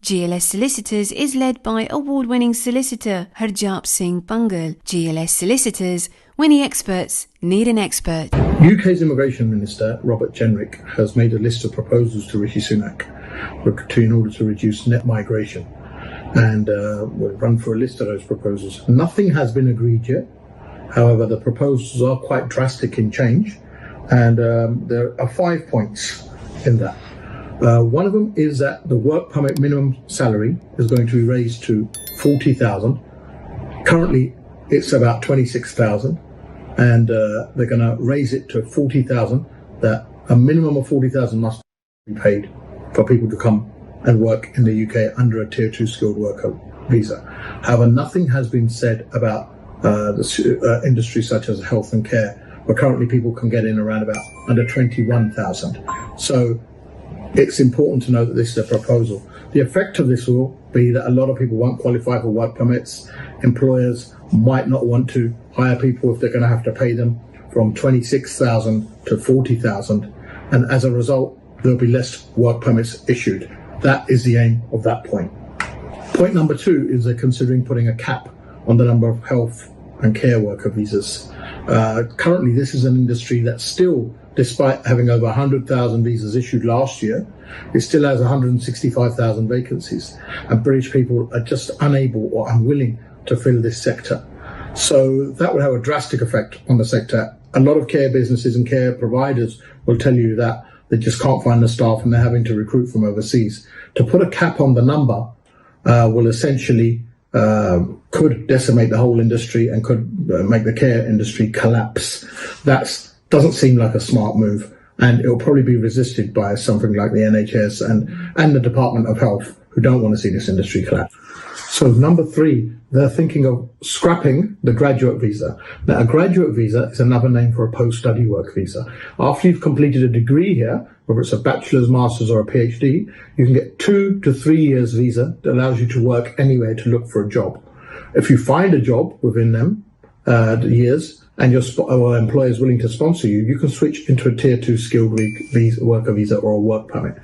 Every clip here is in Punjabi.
GLS Solicitors is led by award-winning solicitor Harjap Singh Bhangal. GLS Solicitors, when the experts need an expert. UK's Immigration Minister, Robert Jenrick, has made a list of proposals to Rishi Sunak in order to reduce net migration. And we'll run through a list of those proposals. Nothing has been agreed yet. However, the proposals are quite drastic in change. And there are 5 points in that. One of them is that the work permit minimum salary is going to be raised to 40,000. Currently, it's about 26,000, and they're going to raise it to 40,000. That a minimum of 40,000 must be paid for people to come and work in the UK under a Tier 2 skilled worker visa. However, nothing has been said about industries such as health and care, where currently people can get in around about under 21,000. So it's important to know that this is a proposal. The effect of this will be that a lot of people won't qualify for work permits. Employers might not want to hire people if they're going to have to pay them from 26,000 to 40,000. And as a result, there'll be less work permits issued. That is the aim of that point. Point number 2 is they're considering putting a cap on the number of health and care worker visas. Currently, this is an industry that still, despite having over 100,000 visas issued last year, it still has 165,000 vacancies. And British people are just unable or unwilling to fill this sector. So that would have a drastic effect on the sector. A lot of care businesses and care providers will tell you that they just can't find the staff and they're having to recruit from overseas. To put a cap on the number will essentially could decimate the whole industry and could make the care industry collapse. That doesn't seem like a smart move, and it will probably be resisted by something like the NHS and the Department of Health, who don't want to see this industry collapse. So number 3, they're thinking of scrapping the graduate visa. Now, a graduate visa is another name for a post-study work visa. After you've completed a degree here, whether it's a bachelor's, master's or a PhD, you can get 2 to 3 years visa that allows you to work anywhere to look for a job. If you find a job within them years and your employer is willing to sponsor you, you can switch into a Tier 2 skilled worker visa or a work permit.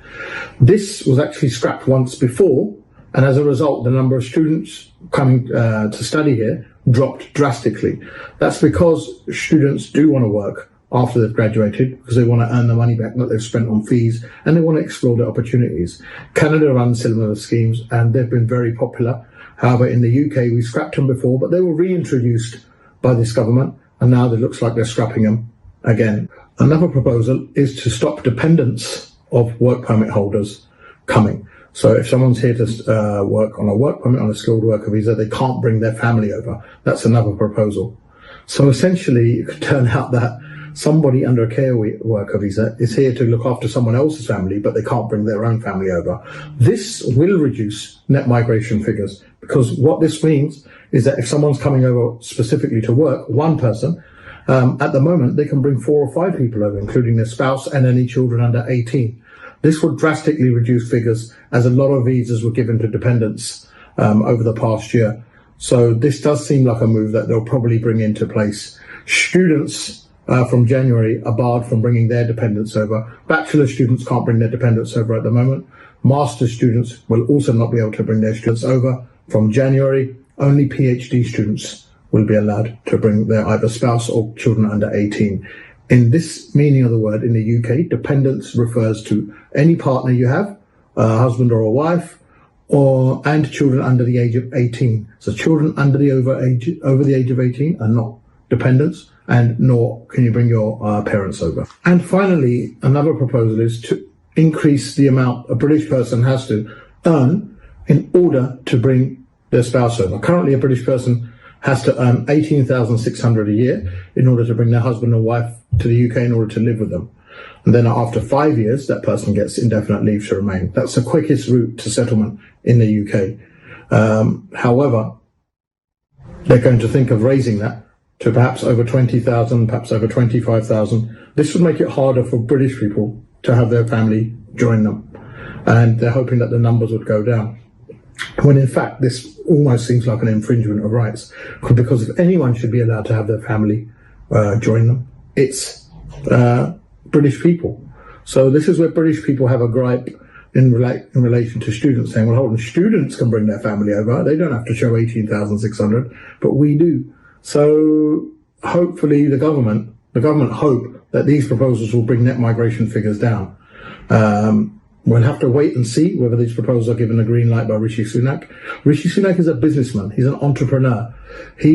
This was actually scrapped once before, and as a result, the number of students coming to study here dropped drastically. That's because students do want to work after they've graduated, because they want to earn the money back that they've spent on fees, and they want to explore the opportunities. Canada runs similar schemes, and they've been very popular. However, in the UK, we scrapped them before, but they were reintroduced by this government, and now it looks like they're scrapping them again. Another proposal is to stop dependents of work permit holders coming. So if someone's here to work on a work permit on a skilled worker visa, they can't bring their family over. That's another proposal. So essentially, it could turn out that somebody under a care worker visa is here to look after someone else's family, but they can't bring their own family over. This will reduce net migration figures, because what this means is that if someone's coming over specifically to work, one person, at the moment, they can bring 4 or 5 people over, including their spouse and any children under 18. This would drastically reduce figures, as a lot of visas were given to dependents over the past year. So this does seem like a move that they'll probably bring into place. Students from January are barred from bringing their dependents over. Bachelor students can't bring their dependents over at the moment. Master students will also not be able to bring their students over. From January, only PhD students will be allowed to bring their either spouse or children under 18. In this meaning of the word in the UK, dependents refers to any partner you have, a husband or a wife, and children under the age of 18. So children over the age of 18 are not dependents, and nor can you bring your parents over. And finally, another proposal is to increase the amount a British person has to earn in order to bring their spouse over. Currently, a British person has to earn $18,600 a year in order to bring their husband or wife to the UK in order to live with them. And then after 5 years, that person gets indefinite leave to remain. That's the quickest route to settlement in the UK. However, they're going to think of raising that to perhaps over 20,000, perhaps over 25,000. This would make it harder for British people to have their family join them. And they're hoping that the numbers would go down. When in fact, this almost seems like an infringement of rights, because if anyone should be allowed to have their family join them, it's British people. So this is where British people have a gripe in relation to students, saying, well, hold on, students can bring their family over. They don't have to show 18,600, but we do. So hopefully the government hope that these proposals will bring net migration figures down. We'll have to wait and see whether these proposals are given a green light by Rishi Sunak. Rishi Sunak is a businessman. He's an entrepreneur. He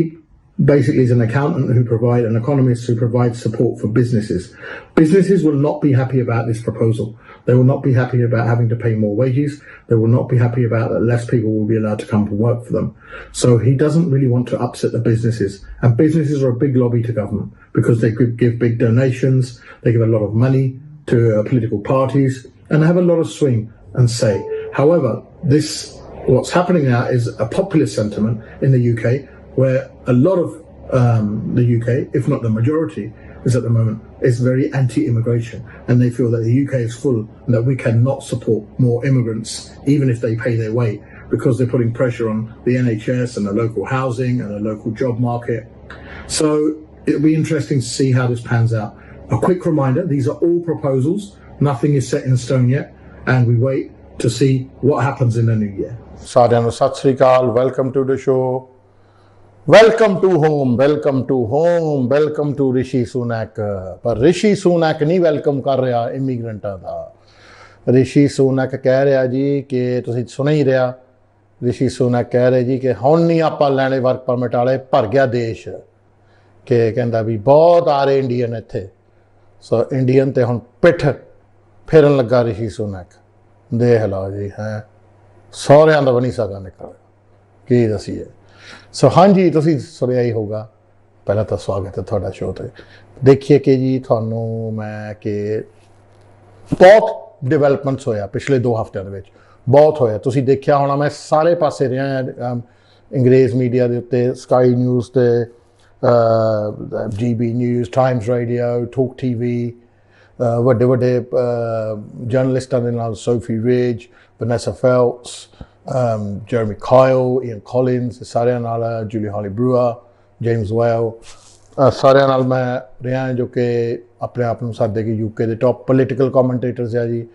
basically is an accountant an economist who provides support for businesses. Businesses will not be happy about this proposal. They will not be happy about having to pay more wages. They will not be happy about that less people will be allowed to come and work for them. So he doesn't really want to upset the businesses. And businesses are a big lobby to government because they give big donations. They give a lot of money to political parties and have a lot of swing and say. However, what's happening now is a populist sentiment in the UK where a lot of the UK, if not the majority, is at the moment, is very anti-immigration, and they feel that the UK is full and that we cannot support more immigrants, even if they pay their way, because they're putting pressure on the NHS and the local housing and the local job market. So it'll be interesting to see how this pans out. A quick reminder, these are all proposals. Nothing is set in stone yet, and we wait to see what happens in the new year. ਸਾਰਿਆਂ ਨੂੰ ਸਤਿ ਸ੍ਰੀ ਅਕਾਲ, welcome to the show, welcome to home, welcome to home, welcome to Rishi Sunak. ਪਰ ਰਿਸ਼ੀ ਸੁਨੈਕ ਨਹੀਂ ਵੈਲਕਮ ਕਰ ਰਿਹਾ ਇਮੀਗ੍ਰੈਂਟਾਂ ਦਾ। ਰਿਸ਼ੀ ਸੁਨੈਕ ਕਹਿ ਰਿਹਾ ਜੀ ਕਿ ਤੁਸੀਂ ਸੁਣ ਹੀ ਰਿਹਾ, ਰਿਸ਼ੀ ਸੁਨੈਕ ਕਹਿ ਰਹੇ ਜੀ ਕਿ ਹੁਣ ਨਹੀਂ ਆਪਾਂ ਲੈਣੇ ਵਰਕ ਪਰਮਿਟ ਵਾਲੇ, ਭਰ ਗਿਆ ਦੇਸ਼। ਕਿ ਕਹਿੰਦਾ ਵੀ ਬਹੁਤ ਆ ਰਹੇ ਇੰਡੀਅਨ ਇੱਥੇ। ਸੋ ਇੰਡੀਅਨ ਤੇ ਹੁਣ ਪਿੱਠ ਫੇਰਨ ਲੱਗਾ ਰਿਸ਼ੀ ਸੁਨੈਕ। ਦੇਖ ਲਓ ਜੀ, ਹੈ ਸਹੁਰਿਆਂ ਦਾ ਵੀ ਨਹੀਂ ਸਕਾ ਨਿਕਲ, ਕੀ ਦਸੀਏ। ਸੋ ਹਾਂਜੀ, ਤੁਸੀਂ ਸੁਣਿਆ ਹੀ ਹੋਊਗਾ। ਪਹਿਲਾਂ ਤਾਂ ਸਵਾਗਤ ਹੈ ਤੁਹਾਡਾ ਸ਼ੋਅ 'ਤੇ। ਦੇਖੀਏ ਕਿ ਜੀ ਤੁਹਾਨੂੰ ਮੈਂ ਕਿ ਬਹੁਤ ਡਿਵੈਲਪਮੈਂਟਸ ਹੋਇਆ ਪਿਛਲੇ 2 ਹਫ਼ਤਿਆਂ ਦੇ ਵਿੱਚ, ਬਹੁਤ ਹੋਇਆ। ਤੁਸੀਂ ਦੇਖਿਆ ਹੋਣਾ, ਮੈਂ ਸਾਰੇ ਪਾਸੇ ਰਿਹਾ ਅੰਗਰੇਜ਼ ਮੀਡੀਆ ਦੇ ਉੱਤੇ, ਸਕਾਈ ਨਿਊਜ਼ 'ਤੇ, GB ਨਿਊਜ਼, ਟਾਈਮਸ ਰੇਡੀਓ, ਟੋਕ TV, ਵੱਡੇ ਵੱਡੇ ਜਰਨਲਿਸਟਾਂ ਦੇ ਨਾਲ, ਸੋਫੀ ਰਿਜ, ਵਨੈਸਾ ਫੈਲਪਸ, ਜਰਮੀ ਕਾਇਲ, ਈਅਨ ਕੋਲਿਨਸ, ਸਾਰਿਆਂ ਨਾਲ, ਜੂਲੀ ਹਾਲੀ ਬਰੂਅਰ, ਜੇਮਸ ਵੈਲ, ਸਾਰਿਆਂ ਨਾਲ ਮੈਂ ਰਿਹਾ ਜੋ ਕਿ ਆਪਣੇ ਆਪ ਨੂੰ ਸਾਡੇ ਕਿ UK ਦੇ ਟੌਪ ਪੋਲੀਟੀਕਲ ਕਮੈਂਟੇਟਰਸ ਆ ਜੀ,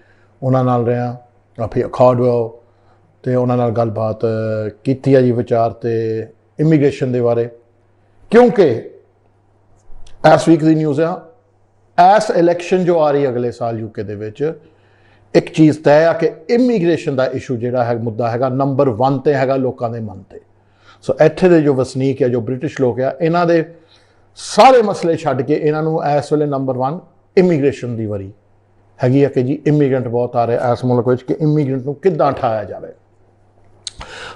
ਉਹਨਾਂ ਨਾਲ ਰਿਹਾ। ਫਿਰ ਕਾਰਡਵੈਲ ਅਤੇ ਉਹਨਾਂ ਨਾਲ ਗੱਲਬਾਤ ਕੀਤੀ ਆ ਜੀ, ਵਿਚਾਰ ਅਤੇ ਇਮੀਗ੍ਰੇਸ਼ਨ ਦੇ ਬਾਰੇ। ਕਿਉਂਕਿ ਇਸ ਵੀਕ ਦੀ ਨਿਊਜ਼ ਆ, ਇਸ ਇਲੈਕਸ਼ਨ ਜੋ ਆ ਰਹੀ ਅਗਲੇ ਸਾਲ UK ਦੇ ਵਿੱਚ, ਇੱਕ ਚੀਜ਼ ਤੈਅ ਆ ਕਿ ਇਮੀਗ੍ਰੇਸ਼ਨ ਦਾ ਇਸ਼ੂ ਜਿਹੜਾ ਹੈ, ਮੁੱਦਾ ਹੈਗਾ ਨੰਬਰ 1 'ਤੇ ਹੈਗਾ ਲੋਕਾਂ ਦੇ ਮਨ 'ਤੇ। ਸੋ ਇੱਥੇ ਦੇ ਜੋ ਵਸਨੀਕ ਹੈ, ਜੋ ਬ੍ਰਿਟਿਸ਼ ਲੋਕ ਆ, ਇਹਨਾਂ ਦੇ ਸਾਰੇ ਮਸਲੇ ਛੱਡ ਕੇ ਇਹਨਾਂ ਨੂੰ ਇਸ ਵੇਲੇ ਨੰਬਰ 1 ਇਮੀਗ੍ਰੇਸ਼ਨ ਦੀ ਵਾਰੀ ਹੈਗੀ ਆ ਕਿ ਜੀ ਇਮੀਗ੍ਰੈਂਟ ਬਹੁਤ ਆ ਰਹੇ ਇਸ ਮੁਲਕ ਵਿੱਚ, ਕਿ ਇਮੀਗ੍ਰੈਂਟ ਨੂੰ ਕਿੱਦਾਂ ਉਠਾਇਆ ਜਾਵੇ।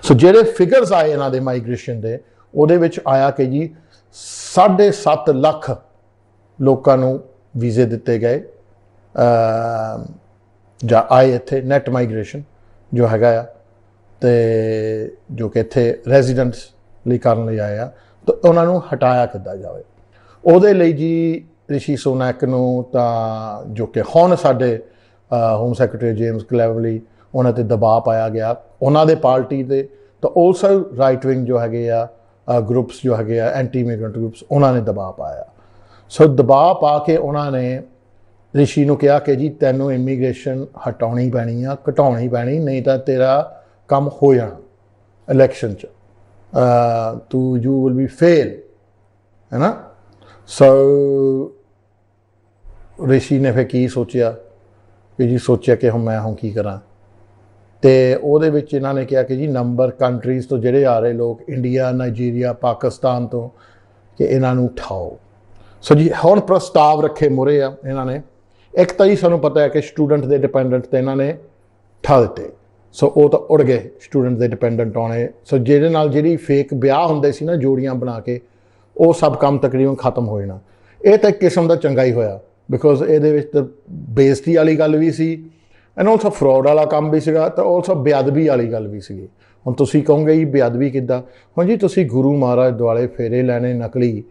ਸੋ ਜਿਹੜੇ ਫਿਗਰਸ ਆਏ ਇਹਨਾਂ ਦੇ ਮਾਈਗ੍ਰੇਸ਼ਨ ਦੇ, ਉਹਦੇ ਵਿੱਚ ਆਇਆ ਕਿ ਜੀ 7.5 ਲੱਖ ਲੋਕਾਂ ਨੂੰ ਵੀਜ਼ੇ ਦਿੱਤੇ ਗਏ ਜਾਂ ਆਏ ਇੱਥੇ, ਨੈਟ ਮਾਈਗ੍ਰੇਸ਼ਨ ਜੋ ਹੈਗਾ ਆ, ਅਤੇ ਜੋ ਕਿ ਇੱਥੇ ਰੈਜ਼ੀਡੈਂਟਸ ਲਈ ਕਰਨ ਲਈ ਆਏ ਆ, ਤਾਂ ਉਹਨਾਂ ਨੂੰ ਹਟਾਇਆ ਕਿੱਦਾਂ ਜਾਵੇ। ਉਹਦੇ ਲਈ ਜੀ ਰਿਸ਼ੀ ਸੁਨੈਕ ਨੂੰ ਤਾਂ ਜੋ ਕਿ ਹੁਣ ਸਾਡੇ ਹੋਮ ਸੈਕਟਰੀ ਜੇਮਸ ਕਲੈਵਰਲੀ, ਉਹਨਾਂ 'ਤੇ ਦਬਾਅ ਪਾਇਆ ਗਿਆ, ਉਹਨਾਂ ਦੇ ਪਾਰਟੀ 'ਤੇ, ਤਾਂ ਆਲਸੋ ਰਾਈਟ ਵਿੰਗ ਜੋ ਹੈਗੇ ਆ ਗਰੁੱਪਸ ਜੋ ਹੈਗੇ ਆ, ਐਂਟੀ ਇਮੀਗ੍ਰੈਂਟ ਗਰੁੱਪਸ, ਉਹਨਾਂ ਨੇ ਦਬਾਅ ਪਾਇਆ। ਸੋ ਦਬਾਅ ਪਾ ਕੇ ਉਹਨਾਂ ਨੇ ਰਿਸ਼ੀ ਨੂੰ ਕਿਹਾ ਕਿ ਜੀ ਤੈਨੂੰ ਇਮੀਗ੍ਰੇਸ਼ਨ ਹਟਾਉਣੀ ਪੈਣੀ ਆ, ਘਟਾਉਣੀ ਪੈਣੀ, ਨਹੀਂ ਤਾਂ ਤੇਰਾ ਕੰਮ ਹੋ ਜਾਣਾ ਇਲੈਕਸ਼ਨ 'ਚ, ਤੂੰ ਯੂ ਵਿਲ ਬੀ ਫੇਲ, ਹੈ ਨਾ। ਸੋ ਰਿਸ਼ੀ ਨੇ ਫਿਰ ਕੀ ਸੋਚਿਆ ਕਿ ਜੀ ਸੋਚਿਆ ਕਿ ਮੈਂ ਕੀ ਕਰਾਂ, ਅਤੇ ਉਹਦੇ ਵਿੱਚ ਇਹਨਾਂ ਨੇ ਕਿਹਾ ਕਿ ਜੀ ਨੰਬਰ ਕੰਟਰੀਜ਼ ਤੋਂ ਜਿਹੜੇ ਆ ਰਹੇ ਲੋਕ, ਇੰਡੀਆ, ਨਾਈਜੀਰੀਆ, ਪਾਕਿਸਤਾਨ ਤੋਂ, ਕਿ ਇਹਨਾਂ ਨੂੰ ਉਠਾਓ। ਸੋ ਜੀ ਹੁਣ ਪ੍ਰਸਤਾਵ ਰੱਖੇ ਮੁਹਰੇ ਆ ਇਹਨਾਂ ਨੇ। ਇੱਕ ਤਾਂ ਜੀ ਸਾਨੂੰ ਪਤਾ ਹੈ ਕਿ ਸਟੂਡੈਂਟ ਦੇ ਡਿਪੈਂਡੈਂਟ 'ਤੇ ਇਹਨਾਂ ਨੇ ਠਾ ਦਿੱਤੇ। ਸੋ ਉਹ ਤਾਂ ਉੜ ਗਏ ਸਟੂਡੈਂਟ ਦੇ ਡਿਪੈਂਡੈਂਟ ਆਉਣੇ। ਸੋ ਜਿਹਦੇ ਨਾਲ ਜਿਹੜੀ ਫੇਕ ਵਿਆਹ ਹੁੰਦੇ ਸੀ ਨਾ ਜੋੜੀਆਂ ਬਣਾ ਕੇ, ਉਹ ਸਭ ਕੰਮ ਤਕਰੀਬਨ ਖਤਮ ਹੋ ਜਾਣਾ। ਇਹ ਤਾਂ ਇੱਕ ਕਿਸਮ ਦਾ ਚੰਗਾ ਹੀ ਹੋਇਆ, ਬਿਕੋਜ਼ ਇਹਦੇ ਵਿੱਚ ਤਾਂ ਬੇਇੱਜ਼ਤੀ ਵਾਲੀ ਗੱਲ ਵੀ ਸੀ, ਐਂਡ ਆਲਸੋ ਫਰੋਡ ਵਾਲਾ ਕੰਮ ਵੀ ਸੀਗਾ, ਤਾਂ ਆਲਸੋ ਬੇਅਦਬੀ ਵਾਲੀ ਗੱਲ ਵੀ ਸੀਗੀ। ਹੁਣ ਤੁਸੀਂ ਕਹੋਗੇ ਜੀ ਬੇਅਦਬੀ ਕਿੱਦਾਂ? ਹੁਣ ਜੀ ਤੁਸੀਂ ਗੁਰੂ ਮਹਾਰਾਜ ਦੁਆਲੇ ਫੇਰੇ ਲੈਣੇ ਨਕਲੀ,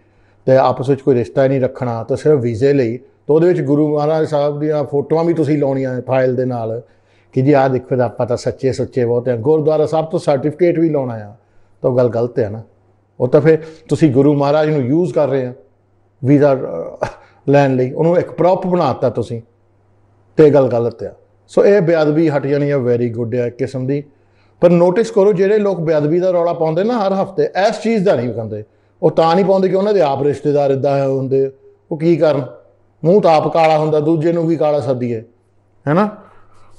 ਅਤੇ ਆਪਸ ਵਿੱਚ ਕੋਈ ਰਿਸ਼ਤਾ ਹੀ ਨਹੀਂ ਰੱਖਣਾ, ਤਾਂ ਸਿਰਫ ਵੀਜ਼ੇ ਲਈ, ਤਾਂ ਉਹਦੇ ਵਿੱਚ ਗੁਰੂ ਮਹਾਰਾਜ ਸਾਹਿਬ ਦੀਆਂ ਫੋਟੋਆਂ ਵੀ ਤੁਸੀਂ ਲਾਉਣੀਆਂ ਫਾਈਲ ਦੇ ਨਾਲ, ਕਿ ਜੀ ਆਹ ਦੇਖੋ ਆਪਾਂ ਤਾਂ ਸੱਚੇ ਸੁੱਚੇ ਬਹੁਤ ਆ। ਗੁਰਦੁਆਰਾ ਸਾਹਿਬ ਤੋਂ ਸਰਟੀਫਿਕੇਟ ਵੀ ਲਾਉਣਾ ਆ, ਤਾਂ ਉਹ ਗੱਲ ਗਲਤ ਹੈ ਨਾ। ਉਹ ਤਾਂ ਫਿਰ ਤੁਸੀਂ ਗੁਰੂ ਮਹਾਰਾਜ ਨੂੰ ਯੂਜ਼ ਕਰ ਰਹੇ ਆ ਵੀਜ਼ਾ ਲੈਣ ਲਈ, ਉਹਨੂੰ ਇੱਕ ਪ੍ਰੋਪ ਬਣਾ ਦਿੱਤਾ ਤੁਸੀਂ, ਅਤੇ ਇਹ ਗੱਲ ਗਲਤ ਆ। सो ये बेअदबी हट जानी है, वेरी गुड है एक किस्म की। पर नोटिस करो ਜਿਹੜੇ लोग बेअदबी का रौला पाਉਂਦੇ ना हर हफ्ते, इस चीज़ का नहीं कहते। ਉਹ ਤਾਂ नहीं पाਉਂਦੇ कि उन्होंने आप रिश्तेदार इदा होंगे, वो की करन, मूँह तो आप काला होंदा, दूजे नूं की काला सद्दीए, है ना।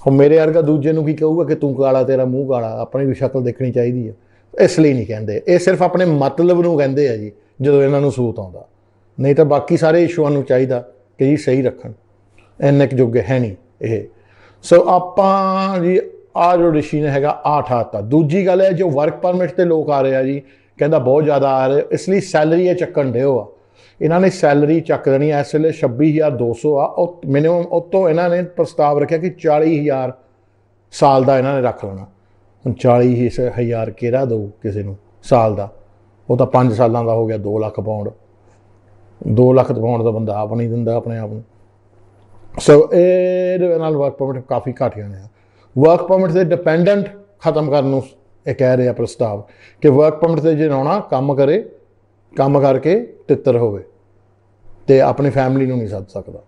ਹੁਣ ਮੇਰੇ ਵਰਗਾ ਦੂਜੇ ਨੂੰ ਕੀ ਕਹੂਗਾ ਕਿ ਤੂੰ ਕਾਲਾ, ਤੇਰਾ ਮੂੰਹ ਕਾਲਾ, ਆਪਣੀ ਵੀ ਸ਼ਕਲ ਦੇਖਣੀ ਚਾਹੀਦੀ ਹੈ। ਇਸ ਲਈ ਨਹੀਂ ਕਹਿੰਦੇ, ਇਹ ਸਿਰਫ ਆਪਣੇ ਮਤਲਬ ਨੂੰ ਕਹਿੰਦੇ ਆ ਜੀ ਜਦੋਂ ਇਹਨਾਂ ਨੂੰ ਸੂਤ ਆਉਂਦਾ। ਨਹੀਂ ਤਾਂ ਬਾਕੀ ਸਾਰੇ ਇਸ਼ੂਆਂ ਨੂੰ ਚਾਹੀਦਾ ਕਿ ਜੀ ਸਹੀ ਰੱਖਣ, ਇੰਨੇ ਕੁ ਜੋਗੇ ਹੈ ਨਹੀਂ ਇਹ। ਸੋ ਆਪਾਂ ਜੀ ਆ ਜੋ ਰਿਸ਼ੀ ਨੇ ਹੈਗਾ ਆ ਠਾਤਾ। ਦੂਜੀ ਗੱਲ ਹੈ ਜੋ ਵਰਕ ਪਰਮਿਟ 'ਤੇ ਲੋਕ ਆ ਰਹੇ ਆ ਜੀ, ਕਹਿੰਦਾ ਬਹੁਤ ਜ਼ਿਆਦਾ ਆ ਰਹੇ, ਇਸ ਲਈ ਸੈਲਰੀ ਇਹ ਚੱਕਣ ਦਿਓ ਆ। ਇਹਨਾਂ ਨੇ ਸੈਲਰੀ ਚੱਕ ਦੇਣੀ ਇਸ ਵੇਲੇ 26,200 ਆ, ਉਹ ਮਿਨੀਮਮ। ਉਤੋਂ ਇਹਨਾਂ ਨੇ ਪ੍ਰਸਤਾਵ ਰੱਖਿਆ ਕਿ 40,000 ਸਾਲ ਦਾ ਇਹਨਾਂ ਨੇ ਰੱਖ ਲੈਣਾ। ਹੁਣ 40,000 ਕਿਹੜਾ ਦਊ ਕਿਸੇ ਨੂੰ ਸਾਲ ਦਾ? ਉਹ ਤਾਂ 5 ਸਾਲਾਂ ਦਾ ਹੋ ਗਿਆ 2 ਲੱਖ ਪਾਉਂਡ। 2 ਲੱਖ ਪਾਉਂਡ ਦਾ ਬੰਦਾ ਆਪ ਨਹੀਂ ਦਿੰਦਾ ਆਪਣੇ ਆਪ ਨੂੰ। ਸੋ ਇਹਦੇ ਨਾਲ ਵਰਕ ਪਰਮਿਟ ਕਾਫੀ ਘੱਟ ਜਾਣੇ ਆ। ਵਰਕ ਪਰਮਿਟ ਦੇ ਡਿਪੈਂਡੈਂਟ ਖਤਮ ਕਰਨ ਨੂੰ ਇਹ ਕਹਿ ਰਿਹਾ ਪ੍ਰਸਤਾਵ ਕਿ ਵਰਕ ਪਰਮਿਟ 'ਤੇ ਜੇ ਆਉਣਾ ਕੰਮ ਕਰੇ, ਕੰਮ ਕਰਕੇ ਤਿੱਤਰ ਹੋਵੇ ਤੇ ਆਪਣੀ ਫੈਮਿਲੀ ਨੂੰ ਨਹੀਂ ਸੱਦ ਸਕਦਾ।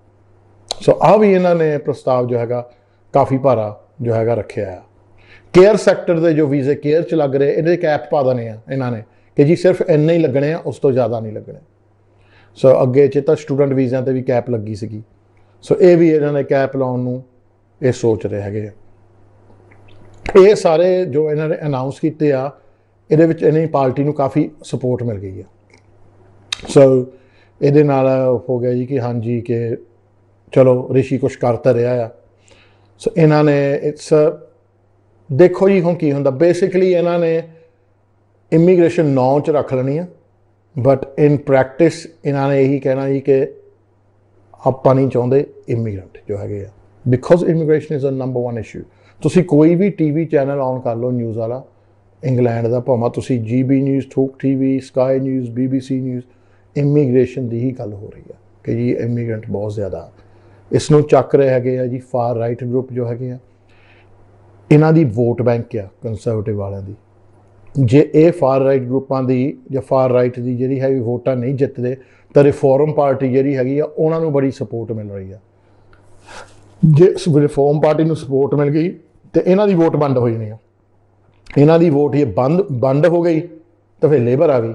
ਸੋ ਆਹ ਵੀ ਇਹਨਾਂ ਨੇ ਪ੍ਰਸਤਾਵ ਜੋ ਹੈਗਾ ਕਾਫੀ ਭਾਰਾ ਜੋ ਹੈਗਾ ਰੱਖਿਆ ਆ। ਕੇਅਰ ਸੈਕਟਰ ਦੇ ਜੋ ਵੀਜ਼ੇ ਕੇਅਰ 'ਚ ਲੱਗ ਰਹੇ, ਇਹਦੇ ਕੈਪ ਪਾ ਦੇਣੇ ਆ ਇਹਨਾਂ ਨੇ ਕਿ ਜੀ ਸਿਰਫ ਇੰਨੇ ਹੀ ਲੱਗਣੇ ਆ, ਉਸ ਤੋਂ ਜ਼ਿਆਦਾ ਨਹੀਂ ਲੱਗਣੇ। ਸੋ ਅੱਗੇ 'ਚ ਤਾਂ ਸਟੂਡੈਂਟ ਵੀਜ਼ਿਆਂ 'ਤੇ ਵੀ ਕੈਪ ਲੱਗੀ ਸੀਗੀ। ਸੋ ਇਹ ਵੀ ਇਹਨਾਂ ਨੇ ਕੈਪ ਲਾਉਣ ਨੂੰ ਇਹ ਸੋਚ ਰਹੇ ਹੈਗੇ ਆ। ਇਹ ਸਾਰੇ ਜੋ ਇਹਨਾਂ ਨੇ ਅਨਾਊਂਸ ਕੀਤੇ ਆ, ਇਹਦੇ ਵਿੱਚ ਇਹਨਾਂ ਦੀ ਪਾਰਟੀ ਨੂੰ ਕਾਫੀ ਸਪੋਰਟ ਮਿਲ ਗਈ ਆ। ਸੋ ਇਹਦੇ ਨਾਲ ਹੋ ਗਿਆ ਜੀ ਕਿ ਹਾਂਜੀ ਕਿ ਚਲੋ ਰਿਸ਼ੀ ਕੁਛ ਕਰ ਤਾਂ ਰਿਹਾ ਆ। ਸੋ ਇਹਨਾਂ ਨੇ ਇਟਸ ਦੇਖੋ ਜੀ ਹੁਣ ਕੀ ਹੁੰਦਾ। ਬੇਸਿਕਲੀ ਇਹਨਾਂ ਨੇ ਇਮੀਗ੍ਰੇਸ਼ਨ 9 'ਚ ਰੱਖ ਲੈਣੀ ਆ, ਬਟ ਇਨ ਪ੍ਰੈਕਟਿਸ ਇਹਨਾਂ ਨੇ ਇਹੀ ਕਹਿਣਾ ਜੀ ਕਿ ਆਪਾਂ ਨਹੀਂ ਚਾਹੁੰਦੇ ਇਮੀਗ੍ਰੈਂਟ ਜੋ ਹੈਗੇ ਆ, because immigration is a number 1 issue. ਤੁਸੀਂ ਕੋਈ ਵੀ TV ਚੈਨਲ ਔਨ ਕਰ ਲਓ ਨਿਊਜ਼ ਵਾਲਾ, ਇੰਗਲੈਂਡ ਦਾ, ਭਾਵੇਂ ਤੁਸੀਂ GB ਨਿਊਜ਼, ਠੂਕ TV, Sky News, BBC news, immigration ਦੀ ਹੀ ਗੱਲ ਹੋ ਰਹੀ ਹੈ ਕਿ ਜੀ ਇਮੀਗ੍ਰੈਂਟ ਬਹੁਤ ਜ਼ਿਆਦਾ ਇਸ ਨੂੰ ਚੱਕ ਰਹੇ ਹੈਗੇ ਆ ਜੀ। ਫਾਰ ਰਾਈਟ ਗਰੁੱਪ ਜੋ ਹੈਗੇ ਆ, ਇਹਨਾਂ ਦੀ ਵੋਟ ਬੈਂਕ ਆ ਕੰਸਰਵੇਟਿਵ ਵਾਲਿਆਂ ਦੀ। ਜੇ ਇਹ ਫਾਰ ਰਾਈਟ ਗਰੁੱਪਾਂ ਦੀ ਜਾਂ ਫਾਰ ਰਾਈਟ ਦੀ ਜਿਹੜੀ ਹੈਗੀ ਵੋਟਾਂ ਨਹੀਂ ਜਿੱਤਦੇ, ਤਾਂ ਰਿਫੋਰਮ ਪਾਰਟੀ ਜਿਹੜੀ ਹੈਗੀ ਆ ਉਹਨਾਂ ਨੂੰ ਬੜੀ ਸਪੋਰਟ ਮਿਲ ਰਹੀ ਆ। ਜੇ ਰਿਫੋਰਮ ਪਾਰਟੀ ਨੂੰ ਸਪੋਰਟ ਮਿਲ ਗਈ ਤਾਂ ਇਹਨਾਂ ਦੀ ਵੋਟ ਬੰਦ ਹੋ ਜਾਣੀ ਆ। ਇਹਨਾਂ ਦੀ ਵੋਟ ਇਹ ਬੰਦ ਹੋ ਗਈ ਤਾਂ ਫਿਰ ਲੇਬਰ ਆ ਗਈ,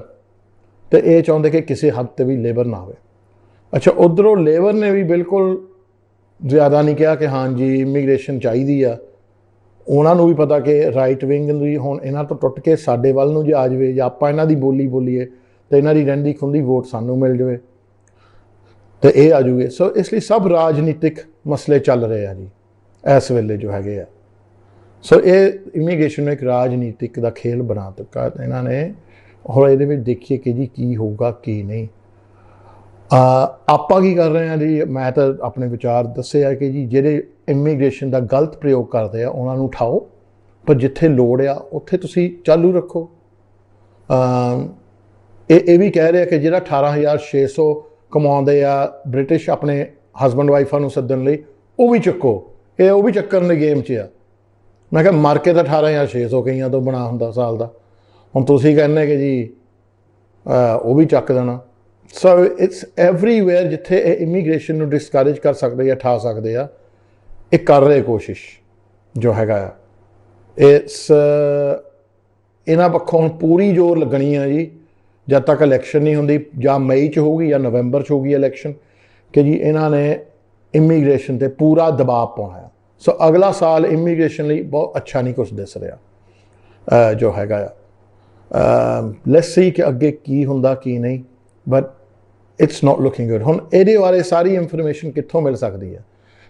ਤੇ ਇਹ ਚਾਹੁੰਦੇ ਕਿ ਕਿਸੇ ਹੱਦ 'ਤੇ ਵੀ ਲੇਬਰ ਨਾ ਆਵੇ। ਅੱਛਾ, ਉੱਧਰੋਂ ਲੇਬਰ ਨੇ ਵੀ ਬਿਲਕੁਲ ਜ਼ਿਆਦਾ ਨਹੀਂ ਕਿਹਾ ਕਿ ਹਾਂਜੀ ਇਮੀਗ੍ਰੇਸ਼ਨ ਚਾਹੀਦੀ ਆ। ਉਹਨਾਂ ਨੂੰ ਵੀ ਪਤਾ ਕਿ ਰਾਈਟ ਵਿੰਗ ਦੀ ਹੁਣ ਇਹਨਾਂ ਤੋਂ ਟੁੱਟ ਕੇ ਸਾਡੇ ਵੱਲ ਨੂੰ ਜੇ ਆ ਜਾਵੇ, ਜਾਂ ਆਪਾਂ ਇਹਨਾਂ ਦੀ ਬੋਲੀ ਬੋਲੀਏ ਤਾਂ ਇਹਨਾਂ ਦੀ ਰਹਿੰਦੀ ਖੁੰਦੀ ਵੋਟ ਸਾਨੂੰ ਮਿਲ ਜਾਵੇ ਤੇ ਇਹ ਆ ਜੂਗੇ। ਸੋ ਇਸ ਲਈ ਸਭ ਰਾਜਨੀਤਿਕ ਮਸਲੇ ਚੱਲ ਰਹੇ ਆ ਜੀ ਇਸ ਵੇਲੇ ਜੋ ਹੈਗੇ ਆ। ਸੋ ਇਹ ਇਮੀਗ੍ਰੇਸ਼ਨ ਨੂੰ ਇੱਕ ਰਾਜਨੀਤਿਕ ਦਾ ਖੇਲ ਬਣਾ ਦਿੱਤਾ ਇਹਨਾਂ ਨੇ। ਹੁਣ ਇਹਦੇ ਵਿੱਚ ਦੇਖੀਏ ਕਿ ਜੀ ਕੀ ਹੋਊਗਾ ਕੀ ਨਹੀਂ। ਆਪਾਂ ਕੀ ਕਰ ਰਹੇ ਹਾਂ ਜੀ, ਮੈਂ ਤਾਂ ਆਪਣੇ ਵਿਚਾਰ ਦੱਸੇ ਆ ਕਿ ਜੀ ਜਿਹੜੇ ਇਮੀਗ੍ਰੇਸ਼ਨ ਦਾ ਗਲਤ ਪ੍ਰਯੋਗ ਕਰਦੇ ਆ ਉਹਨਾਂ ਨੂੰ ਉਠਾਓ, ਪਰ ਜਿੱਥੇ ਲੋੜ ਆ ਉੱਥੇ ਤੁਸੀਂ ਚਾਲੂ ਰੱਖੋ। ਇਹ ਵੀ ਕਹਿ ਰਿਹਾ ਕਿ ਜਿਹੜਾ 18,600 ਕਮਾਉਂਦੇ ਆ ਬ੍ਰਿਟਿਸ਼ ਆਪਣੇ ਹਸਬੈਂਡ ਵਾਈਫਾਂ ਨੂੰ ਸੱਦਣ ਲਈ, ਉਹ ਵੀ ਚੱਕੋ। ਇਹ ਉਹ ਵੀ ਚੱਕਣ ਦੇ ਗੇਮ 'ਚ ਆ। ਮੈਂ ਕਿਹਾ ਮਰ ਕੇ ਤਾਂ 18,600 ਕਈਆਂ ਤੋਂ ਬਣਾ ਹੁੰਦਾ ਸਾਲ ਦਾ, ਹੁਣ ਤੁਸੀਂ ਕਹਿੰਦੇ ਕਿ ਜੀ ਉਹ ਵੀ ਚੱਕ ਦੇਣਾ। ਸੋ ਇਟਸ ਐਵਰੀਵੇਅਰ ਜਿੱਥੇ ਇਹ ਇਮੀਗ੍ਰੇਸ਼ਨ ਨੂੰ ਡਿਸਕਰੇਜ ਕਰ ਸਕਦੇ ਆ, ਠਾ ਸਕਦੇ ਆ, ਇਹ ਕਰ ਰਹੇ ਕੋਸ਼ਿਸ਼ ਜੋ ਹੈਗਾ ਆ। ਇਹਨਾਂ ਪੱਖੋਂ ਹੁਣ ਪੂਰੀ ਜ਼ੋਰ ਲੱਗਣੀ ਆ ਜੀ ਜਦ ਤੱਕ ਇਲੈਕਸ਼ਨ ਨਹੀਂ ਹੁੰਦੀ, ਜਾਂ ਮਈ 'ਚ ਹੋਊਗੀ ਜਾਂ ਨਵੰਬਰ 'ਚ ਹੋਊਗੀ ਇਲੈਕਸ਼ਨ, ਕਿ ਜੀ ਇਹਨਾਂ ਨੇ ਇਮੀਗ੍ਰੇਸ਼ਨ 'ਤੇ ਪੂਰਾ ਦਬਾਅ ਪਾਉਣਾ ਆ। ਸੋ ਅਗਲਾ ਸਾਲ ਇਮੀਗ੍ਰੇਸ਼ਨ ਲਈ ਬਹੁਤ ਅੱਛਾ ਨਹੀਂ ਕੁਛ ਦਿਸ ਰਿਹਾ ਜੋ ਹੈਗਾ ਆ। ਲੈਟਸ ਸੀ ਕਿ ਅੱਗੇ ਕੀ ਹੁੰਦਾ ਕੀ ਨਹੀਂ, but it's not looking good. ਹੁਣ ਇਹਦੇ ਬਾਰੇ ਸਾਰੀ ਇਨਫੋਰਮੇਸ਼ਨ ਕਿੱਥੋਂ ਮਿਲ ਸਕਦੀ ਹੈ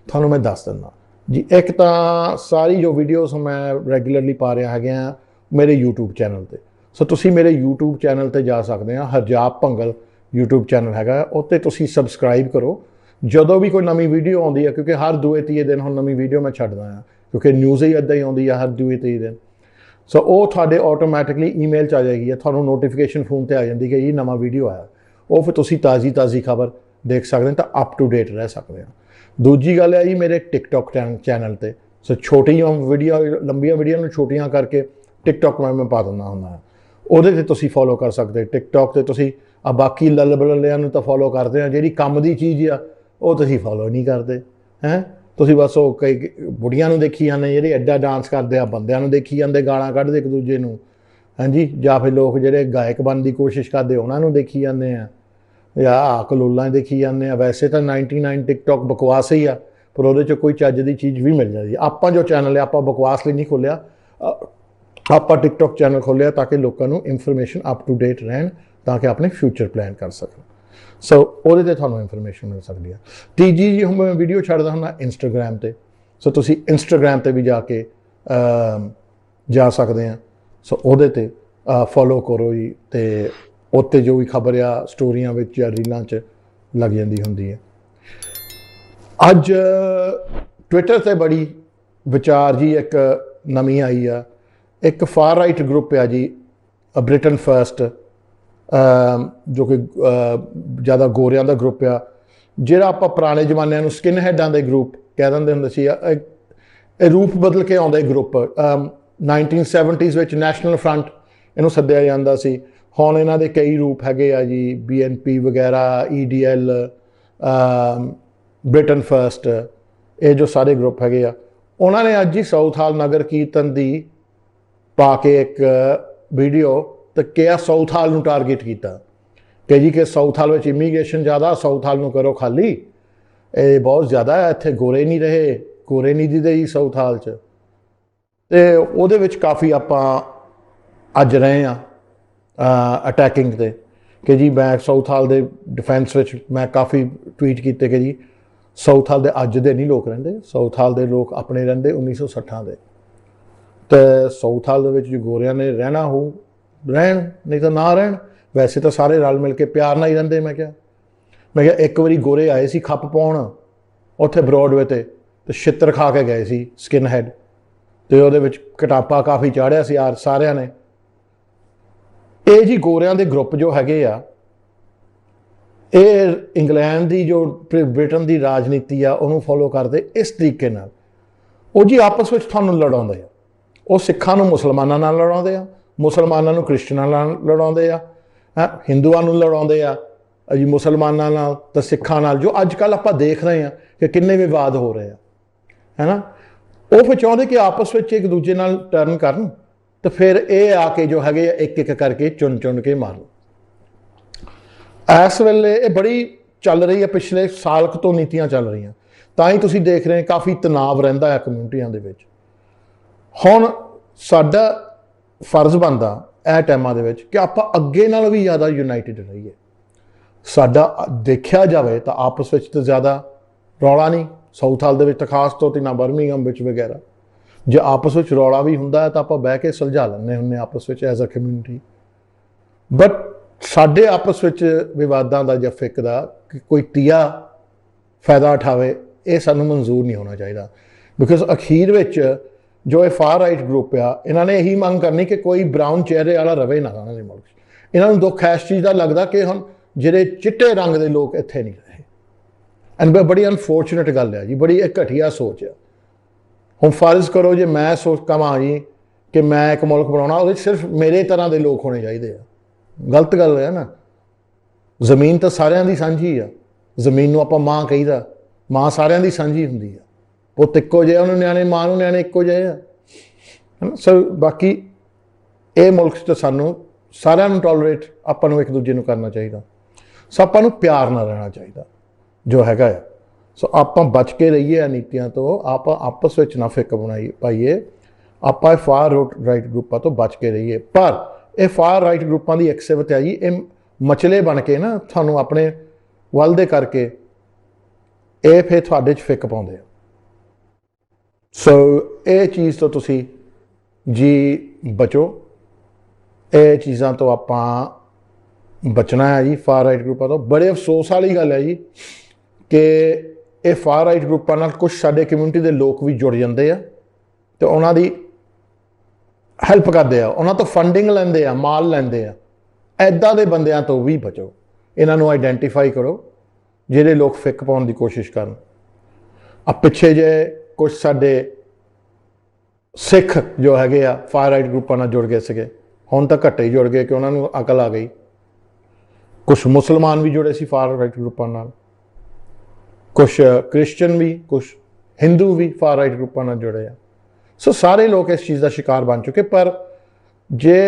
ਤੁਹਾਨੂੰ ਮੈਂ ਦੱਸ ਦਿੰਦਾ ਜੀ। ਇੱਕ ਤਾਂ ਸਾਰੀ ਜੋ ਵੀਡੀਓਜ਼ ਮੈਂ ਰੈਗੂਲਰਲੀ ਪਾ ਰਿਹਾ ਹੈਗਾ ਮੇਰੇ YouTube ਚੈਨਲ 'ਤੇ। ਸੋ ਤੁਸੀਂ ਮੇਰੇ YouTube ਚੈਨਲ 'ਤੇ ਜਾ ਸਕਦੇ ਆ, ਹਰਜਾਪ ਭੰਗਲ YouTube ਚੈਨਲ ਹੈਗਾ, ਉੱਤੇ ਤੁਸੀਂ ਸਬਸਕ੍ਰਾਈਬ ਕਰੋ। ਜਦੋਂ ਵੀ ਕੋਈ ਨਵੀਂ ਵੀਡੀਓ ਆਉਂਦੀ ਹੈ, ਕਿਉਂਕਿ ਹਰ ਦੂਏ ਤੀਏ ਦਿਨ ਹੁਣ ਨਵੀਂ ਵੀਡੀਓ ਮੈਂ ਛੱਡਦਾ ਹਾਂ, ਕਿਉਂਕਿ ਨਿਊਜ਼ ਹੀ ਇੱਦਾਂ ਹੀ ਆਉਂਦੀ ਆ ਹਰ ਦੂਏ ਤੀਏ ਦਿਨ। ਸੋ ਉਹ ਤੁਹਾਡੇ ਆਟੋਮੈਟਿਕਲੀ ਈਮੇਲ 'ਚ ਆ ਜਾਏਗੀ, ਤੁਹਾਨੂੰ ਨੋਟੀਫਿਕੇਸ਼ਨ ਫੋਨ 'ਤੇ ਆ ਜਾਂਦੀ ਕਿ ਇਹ ਨਵਾਂ ਵੀਡੀਓ ਆਇਆ। ਉਹ ਫਿਰ ਤੁਸੀਂ ਤਾਜ਼ੀ ਖਬਰ ਦੇਖ ਸਕਦੇ ਹੋ, ਤਾਂ ਅਪ ਟੂ ਡੇਟ ਰਹਿ ਸਕਦੇ ਹੋ। ਦੂਜੀ ਗੱਲ ਹੈ ਜੀ ਮੇਰੇ ਟਿਕਟੋਕ ਚੈਨਲ 'ਤੇ। ਸੋ ਛੋਟੀਆਂ ਵੀਡੀਓ, ਲੰਬੀਆਂ ਵੀਡੀਓ ਨੂੰ ਛੋਟੀਆਂ ਕਰਕੇ ਟਿਕਟੋਕ ਮੈਂ ਪਾ ਦਿੰਦਾ ਹੁੰਦਾ, ਉਹਦੇ 'ਤੇ ਤੁਸੀਂ ਫੋਲੋ ਕਰ ਸਕਦੇ। ਟਿਕਟੋਕ 'ਤੇ ਤੁਸੀਂ ਬਾਕੀ ਲੱਲ ਬੱਲਿਆਂ ਨੂੰ ਤਾਂ ਫੋਲੋ ਕਰਦੇ ਆ, ਜਿਹੜੀ ਕੰਮ ਦੀ ਚੀਜ਼ ਆ ਉਹ ਤੁਸੀਂ ਫੋਲੋ ਨਹੀਂ ਕਰਦੇ ਹੈ। ਤੁਸੀਂ ਬਸ ਉਹ ਕਈ ਬੁੜੀਆਂ ਨੂੰ ਦੇਖੀ ਜਾਂਦੇ ਜਿਹੜੇ ਐਡਾ ਡਾਂਸ ਕਰਦੇ ਆ, ਬੰਦਿਆਂ ਨੂੰ ਦੇਖੀ ਜਾਂਦੇ ਗਾਲਾਂ ਕੱਢਦੇ ਇੱਕ ਦੂਜੇ ਨੂੰ, ਹਾਂਜੀ, ਜਾਂ ਫਿਰ ਲੋਕ ਜਿਹੜੇ ਗਾਇਕ ਬਣਨ ਦੀ ਕੋਸ਼ਿਸ਼ ਕਰਦੇ ਉਹਨਾਂ ਨੂੰ ਦੇਖੀ ਜਾਂਦੇ ਆ, ਜਾਂ ਕਲੋਲਾਂ ਦੇਖੀ ਜਾਂਦੇ ਆ। ਵੈਸੇ ਤਾਂ 99 ਟਿਕਟੋਕ ਬਕਵਾਸ ਹੀ ਆ, ਪਰ ਉਹਦੇ 'ਚ ਕੋਈ ਚੱਜ ਦੀ ਚੀਜ਼ ਵੀ ਮਿਲ ਜਾਂਦੀ। ਆਪਾਂ ਜੋ ਚੈਨਲ ਹੈ ਆਪਾਂ ਬਕਵਾਸ ਲਈ ਨਹੀਂ ਖੋਲ੍ਹਿਆ, ਆਪਾਂ ਟਿਕਟੋਕ ਚੈਨਲ ਖੋਲ੍ਹਿਆ ਤਾਂ ਕਿ ਲੋਕਾਂ ਨੂੰ ਇਨਫੋਰਮੇਸ਼ਨ ਅਪ ਟੂ ਡੇਟ ਰਹਿਣ, ਤਾਂ ਕਿ ਆਪਣੇ ਫਿਊਚਰ ਪਲਾਨ ਕਰ ਸਕਣ। ਸੋ ਉਹਦੇ 'ਤੇ ਤੁਹਾਨੂੰ ਇਨਫੋਰਮੇਸ਼ਨ ਮਿਲ ਸਕਦੀ ਆ। ਤੀਜੀ ਜੀ, ਹੁਣ ਮੈਂ ਵੀਡੀਓ ਛੱਡਦਾ ਹੁੰਦਾ ਇੰਸਟਾਗ੍ਰਾਮ 'ਤੇ, ਸੋ ਤੁਸੀਂ ਇੰਸਟਾਗ੍ਰਾਮ 'ਤੇ ਵੀ ਜਾ ਕੇ ਜਾ ਸਕਦੇ ਆ। ਸੋ ਉਹਦੇ 'ਤੇ ਫੋਲੋ ਕਰੋ ਜੀ, ਅਤੇ ਉੱਤੇ ਜੋ ਵੀ ਖਬਰ ਆ ਸਟੋਰੀਆਂ ਵਿੱਚ ਜਾਂ ਰੀਲਾਂ 'ਚ ਲੱਗ ਜਾਂਦੀ ਹੁੰਦੀ ਹੈ। ਅੱਜ ਟਵਿੱਟਰ 'ਤੇ ਬੜੀ ਵਿਚਾਰ ਜੀ ਇੱਕ ਨਵੀਂ ਆਈ ਆ। ਇੱਕ ਫਾਰ ਰਾਈਟ ਗਰੁੱਪ ਆ ਜੀ, ਬ੍ਰਿਟਨ ਫਸਟ, ਜੋ ਕਿ ਜ਼ਿਆਦਾ ਗੋਰਿਆਂ ਦਾ ਗਰੁੱਪ ਆ, ਜਿਹੜਾ ਆਪਾਂ ਪੁਰਾਣੇ ਜ਼ਮਾਨਿਆਂ ਨੂੰ ਸਕਿਨ ਹੈਡਾਂ ਦੇ ਗਰੁੱਪ ਕਹਿ ਦਿੰਦੇ ਹੁੰਦੇ ਸੀ। ਇਹ ਰੂਪ ਬਦਲ ਕੇ ਆਉਂਦਾ ਇਹ ਗਰੁੱਪ। 1970s ਵਿੱਚ ਨੈਸ਼ਨਲ ਫਰੰਟ ਇਹਨੂੰ ਸੱਦਿਆ ਜਾਂਦਾ ਸੀ। ਹੁਣ ਇਹਨਾਂ ਦੇ ਕਈ ਰੂਪ ਹੈਗੇ ਆ ਜੀ, BNP ਵਗੈਰਾ, EDL, ਬ੍ਰਿਟਨ ਫਸਟ, ਇਹ ਜੋ ਸਾਰੇ ਗਰੁੱਪ ਹੈਗੇ ਆ। ਉਹਨਾਂ ਨੇ ਅੱਜ ਹੀ ਸਾਊਥ ਹਾਲ ਨਗਰ ਕੀਰਤਨ ਦੀ ਪਾ ਕੇ ਇੱਕ ਵੀਡੀਓ ਤੇ ਕਿਹਾ, ਸਾਊਥ ਹਾਲ ਨੂੰ ਟਾਰਗੇਟ ਕੀਤਾ ਕਿ ਜੀ ਕਿ ਸਾਊਥ ਹਾਲ ਵਿੱਚ ਇਮੀਗ੍ਰੇਸ਼ਨ ਜ਼ਿਆਦਾ, ਸਾਊਥ ਹਾਲ ਨੂੰ ਕਰੋ ਖਾਲੀ, ਇਹ ਬਹੁਤ ਜ਼ਿਆਦਾ ਹੈ, ਇੱਥੇ ਗੋਰੇ ਨਹੀਂ ਰਹੇ, ਗੋਰੇ ਨਹੀਂ ਦਿੰਦੇ ਜੀ ਸਾਊਥ ਹਾਲ 'ਚ। ਅਤੇ ਉਹਦੇ ਵਿੱਚ ਕਾਫੀ ਆਪਾਂ ਅੱਜ ਰਹੇ ਹਾਂ ਅਟੈਕਿੰਗ 'ਤੇ, ਕਿ ਜੀ ਮੈਂ ਸਾਊਥ ਹਾਲ ਦੇ ਡਿਫੈਂਸ ਵਿੱਚ ਮੈਂ ਕਾਫੀ ਟਵੀਟ ਕੀਤੇ ਕਿ ਜੀ ਸਾਊਥ ਹਾਲ ਦੇ ਅੱਜ ਦੇ ਨਹੀਂ ਲੋਕ ਰਹਿੰਦੇ, ਸਾਊਥ ਹਾਲ ਦੇ ਲੋਕ ਆਪਣੇ ਰਹਿੰਦੇ 1960 ਦੇ। ਅਤੇ ਸਾਊਥ ਹਾਲ ਦੇ ਵਿੱਚ ਜੋ ਗੋਰਿਆਂ ਨੇ ਰਹਿਣਾ ਹੋ ਰਹਿਣ, ਨਹੀਂ ਤਾਂ ਨਾ ਰਹਿਣ। ਵੈਸੇ ਤਾਂ ਸਾਰੇ ਰਲ ਮਿਲ ਕੇ ਪਿਆਰ ਨਾਲ ਹੀ ਰਹਿੰਦੇ। ਮੈਂ ਕਿਹਾ ਇੱਕ ਵਾਰੀ ਗੋਰੇ ਆਏ ਸੀ ਖੱਪ ਪਾਉਣ ਉੱਥੇ ਬਰੋਡਵੇ 'ਤੇ, ਅਤੇ ਛਿੱਤਰ ਖਾ ਕੇ ਗਏ ਸੀ ਸਕਿਨ ਹੈਡ, ਅਤੇ ਉਹਦੇ ਵਿੱਚ ਕਟਾਪਾ ਕਾਫੀ ਚਾੜਿਆ ਸੀ ਯਾਰ ਸਾਰਿਆਂ ਨੇ। ਇਹ ਜੀ ਗੋਰਿਆਂ ਦੇ ਗਰੁੱਪ ਜੋ ਹੈਗੇ ਆ, ਇਹ ਇੰਗਲੈਂਡ ਦੀ ਜੋ ਬ੍ਰਿਟਨ ਦੀ ਰਾਜਨੀਤੀ ਆ ਉਹਨੂੰ ਫੋਲੋ ਕਰਦੇ ਇਸ ਤਰੀਕੇ ਨਾਲ। ਉਹ ਜੀ ਆਪਸ ਵਿੱਚ ਤੁਹਾਨੂੰ ਲੜਾਉਂਦੇ ਆ। ਉਹ ਸਿੱਖਾਂ ਨੂੰ ਮੁਸਲਮਾਨਾਂ ਨਾਲ ਲੜਾਉਂਦੇ ਆ, ਮੁਸਲਮਾਨਾਂ ਨੂੰ ਕ੍ਰਿਸਚਨਾਂ ਨਾਲ ਲੜਾਉਂਦੇ ਆ, ਹਿੰਦੂਆਂ ਨੂੰ ਲੜਾਉਂਦੇ ਆ ਜੀ ਮੁਸਲਮਾਨਾਂ ਨਾਲ ਅਤੇ ਸਿੱਖਾਂ ਨਾਲ, ਜੋ ਅੱਜ ਕੱਲ੍ਹ ਆਪਾਂ ਦੇਖ ਰਹੇ ਹਾਂ ਕਿ ਕਿੰਨੇ ਵਿਵਾਦ ਹੋ ਰਹੇ ਆ, ਹੈ ਨਾ। ਉਹ ਫਿਰ ਚਾਹੁੰਦੇ ਕਿ ਆਪਸ ਵਿੱਚ ਇੱਕ ਦੂਜੇ ਨਾਲ ਟਰਨ ਕਰਨ, ਅਤੇ ਫਿਰ ਇਹ ਆ ਕੇ ਜੋ ਹੈਗੇ ਆ ਇੱਕ ਇੱਕ ਕਰਕੇ ਚੁਣ ਚੁਣ ਕੇ ਮਾਰਨ। ਇਸ ਵੇਲੇ ਇਹ ਬੜੀ ਚੱਲ ਰਹੀ ਹੈ, ਪਿਛਲੇ ਸਾਲ ਕੁ ਤੋਂ ਨੀਤੀਆਂ ਚੱਲ ਰਹੀਆਂ, ਤਾਂ ਹੀ ਤੁਸੀਂ ਦੇਖ ਰਹੇ ਕਾਫੀ ਤਣਾਅ ਰਹਿੰਦਾ ਹੈ ਕਮਿਊਨਿਟੀਆਂ ਦੇ ਵਿੱਚ। ਹੁਣ ਸਾਡਾ ਫਰਜ਼ ਬਣਦਾ ਇਹ ਟਾਈਮਾਂ ਦੇ ਵਿੱਚ ਕਿ ਆਪਾਂ ਅੱਗੇ ਨਾਲੋਂ ਵੀ ਜ਼ਿਆਦਾ ਯੂਨਾਈਟਿਡ ਰਹੀਏ। ਸਾਡਾ ਦੇਖਿਆ ਜਾਵੇ ਤਾਂ ਆਪਸ ਵਿੱਚ ਤਾਂ ਜ਼ਿਆਦਾ ਰੌਲਾ ਨਹੀਂ, ਸਾਊਥ ਹਾਲ ਦੇ ਵਿੱਚ ਤਾਂ ਖਾਸ ਤੌਰ 'ਤੇ ਨਾ ਬਰਮਿੰਘਮ ਵਿੱਚ ਵਗੈਰਾ। ਜੇ ਆਪਸ ਵਿੱਚ ਰੌਲਾ ਵੀ ਹੁੰਦਾ ਹੈ ਤਾਂ ਆਪਾਂ ਬਹਿ ਕੇ ਸੁਲਝਾ ਲੈਂਦੇ ਹੁੰਦੇ ਆਪਸ ਵਿੱਚ ਐਜ਼ ਅ ਕਮਿਊਨਿਟੀ। ਬਟ ਸਾਡੇ ਆਪਸ ਵਿੱਚ ਵਿਵਾਦਾਂ ਦਾ ਜਾਂ ਫਿੱਕ ਦਾ ਕਿ ਕੋਈ ਤੀਆ ਫਾਇਦਾ ਉਠਾਵੇ, ਇਹ ਸਾਨੂੰ ਮਨਜ਼ੂਰ ਨਹੀਂ ਹੋਣਾ ਚਾਹੀਦਾ। ਬਿਕੋਜ਼ ਅਖੀਰ ਵਿੱਚ ਜੋ ਇਹ ਫਾਰ ਰਾਈਟ ਗਰੁੱਪ ਆ, ਇਹਨਾਂ ਨੇ ਇਹੀ ਮੰਗ ਕਰਨੀ ਕਿ ਕੋਈ ਬਰਾਊਨ ਚਿਹਰੇ ਵਾਲਾ ਰਵੇ ਨਾ ਉਹਨਾਂ ਦੇ ਮੁਲਕ 'ਚ। ਇਹਨਾਂ ਨੂੰ ਦੁੱਖ ਇਸ ਚੀਜ਼ ਦਾ ਲੱਗਦਾ ਕਿ ਹੁਣ ਜਿਹੜੇ ਚਿੱਟੇ ਰੰਗ ਦੇ ਲੋਕ ਇੱਥੇ ਨਹੀਂ ਰਹੇ। ਐਂਡ ਬੜੀ ਅਨਫੋਰਚੂਨੇਟ ਗੱਲ ਹੈ ਜੀ, ਬੜੀ ਇਹ ਘਟੀਆ ਸੋਚ ਆ। ਹੁਣ ਫਰਜ਼ ਕਰੋ ਜੇ ਮੈਂ ਸੋਚ ਕਵਾਂ ਜੀ ਕਿ ਮੈਂ ਇੱਕ ਮੁਲਕ ਬਣਾਉਣਾ, ਉਹਦੇ 'ਚ ਸਿਰਫ ਮੇਰੇ ਤਰ੍ਹਾਂ ਦੇ ਲੋਕ ਹੋਣੇ ਚਾਹੀਦੇ ਆ, ਗਲਤ ਗੱਲ ਹੈ ਨਾ। ਜ਼ਮੀਨ ਤਾਂ ਸਾਰਿਆਂ ਦੀ ਸਾਂਝੀ ਆ, ਜ਼ਮੀਨ ਨੂੰ ਆਪਾਂ ਮਾਂ ਕਹੀਦਾ, ਮਾਂ ਸਾਰਿਆਂ ਦੀ ਸਾਂਝੀ ਹੁੰਦੀ ਆ, ਪੁੱਤ ਇੱਕੋ ਜਿਹੇ ਉਹਨੂੰ ਨਿਆਣੇ, ਮਾਂ ਨੂੰ ਨਿਆਣੇ ਇੱਕੋ ਜਿਹੇ ਆ। ਸੋ ਬਾਕੀ ਇਹ ਮੁਲਕ 'ਚ ਤਾਂ ਸਾਨੂੰ ਸਾਰਿਆਂ ਨੂੰ ਟੋਲਰੇਟ ਆਪਾਂ ਨੂੰ ਇੱਕ ਦੂਜੇ ਨੂੰ ਕਰਨਾ ਚਾਹੀਦਾ। ਸੋ ਆਪਾਂ ਨੂੰ ਪਿਆਰ ਨਾਲ ਰਹਿਣਾ ਚਾਹੀਦਾ ਜੋ ਹੈਗਾ ਆ। ਸੋ ਆਪਾਂ ਬਚ ਕੇ ਰਹੀਏ ਇਹ ਨੀਤੀਆਂ ਤੋਂ, ਆਪਾਂ ਆਪਸ ਵਿੱਚ ਨਾ ਫਿੱਕ ਪਾਈਏ, ਆਪਾਂ ਇਹ ਫਾਰ ਰਾਈਟ ਗਰੁੱਪਾਂ ਤੋਂ ਬਚ ਕੇ ਰਹੀਏ। ਪਰ ਇਹ ਫਾਰ ਰਾਈਟ ਗਰੁੱਪਾਂ ਦੀ ਇੱਕ ਸਿਫਤ ਹੈ ਜੀ, ਇਹ ਮਚਲੇ ਬਣ ਕੇ ਨਾ ਤੁਹਾਨੂੰ ਆਪਣੇ ਵੱਲ ਦੇ ਕਰਕੇ ਇਹ ਫਿਰ ਤੁਹਾਡੇ 'ਚ ਫਿੱਕ ਪਾਉਂਦੇ ਆ। ਸੋ ਇਹ ਚੀਜ਼ ਤੋਂ ਤੁਸੀਂ ਜੀ ਬਚੋ, ਇਹ ਚੀਜ਼ਾਂ ਤੋਂ ਆਪਾਂ ਬਚਣਾ ਹੈ ਜੀ ਫਾਰ ਰਾਈਟ ਗਰੁੱਪਾਂ ਤੋਂ। ਬੜੇ ਅਫਸੋਸ ਵਾਲੀ ਗੱਲ ਹੈ ਜੀ ਕਿ ਇਹ ਫਾਰ ਰਾਈਟ ਗਰੁੱਪਾਂ ਨਾਲ ਕੁਛ ਸਾਡੇ ਕਮਿਊਨਿਟੀ ਦੇ ਲੋਕ ਵੀ ਜੁੜ ਜਾਂਦੇ ਆ ਅਤੇ ਉਹਨਾਂ ਦੀ ਹੈਲਪ ਕਰਦੇ ਆ, ਉਹਨਾਂ ਤੋਂ ਫੰਡਿੰਗ ਲੈਂਦੇ ਆ, ਮਾਲ ਲੈਂਦੇ ਆ। ਇੱਦਾਂ ਦੇ ਬੰਦਿਆਂ ਤੋਂ ਵੀ ਬਚੋ, ਇਹਨਾਂ ਨੂੰ ਆਈਡੈਂਟੀਫਾਈ ਕਰੋ ਜਿਹੜੇ ਲੋਕ ਫਿੱਕ ਪਾਉਣ ਦੀ ਕੋਸ਼ਿਸ਼ ਕਰਨ। ਆ ਪਿੱਛੇ ਜੇ ਕੁਛ ਸਾਡੇ ਸਿੱਖ ਜੋ ਹੈਗੇ ਆ ਫਾਰ ਰਾਈਟ ਗਰੁੱਪਾਂ ਨਾਲ ਜੁੜ ਗਏ ਸੀਗੇ, ਹੁਣ ਤਾਂ ਘੱਟੇ ਹੀ ਜੁੜ ਗਏ ਕਿ ਉਹਨਾਂ ਨੂੰ ਅਕਲ ਆ ਗਈ। ਕੁਛ ਮੁਸਲਮਾਨ ਵੀ ਜੁੜੇ ਸੀ ਫਾਰ ਰਾਈਟ ਗਰੁੱਪਾਂ ਨਾਲ, ਕੁਛ ਕ੍ਰਿਸਚਨ ਵੀ, ਕੁਛ हिंदू भी फार राइट ग्रुपां नाल जुड़े आ। सो सारे लोग इस चीज़ का शिकार बन चुके। पर जे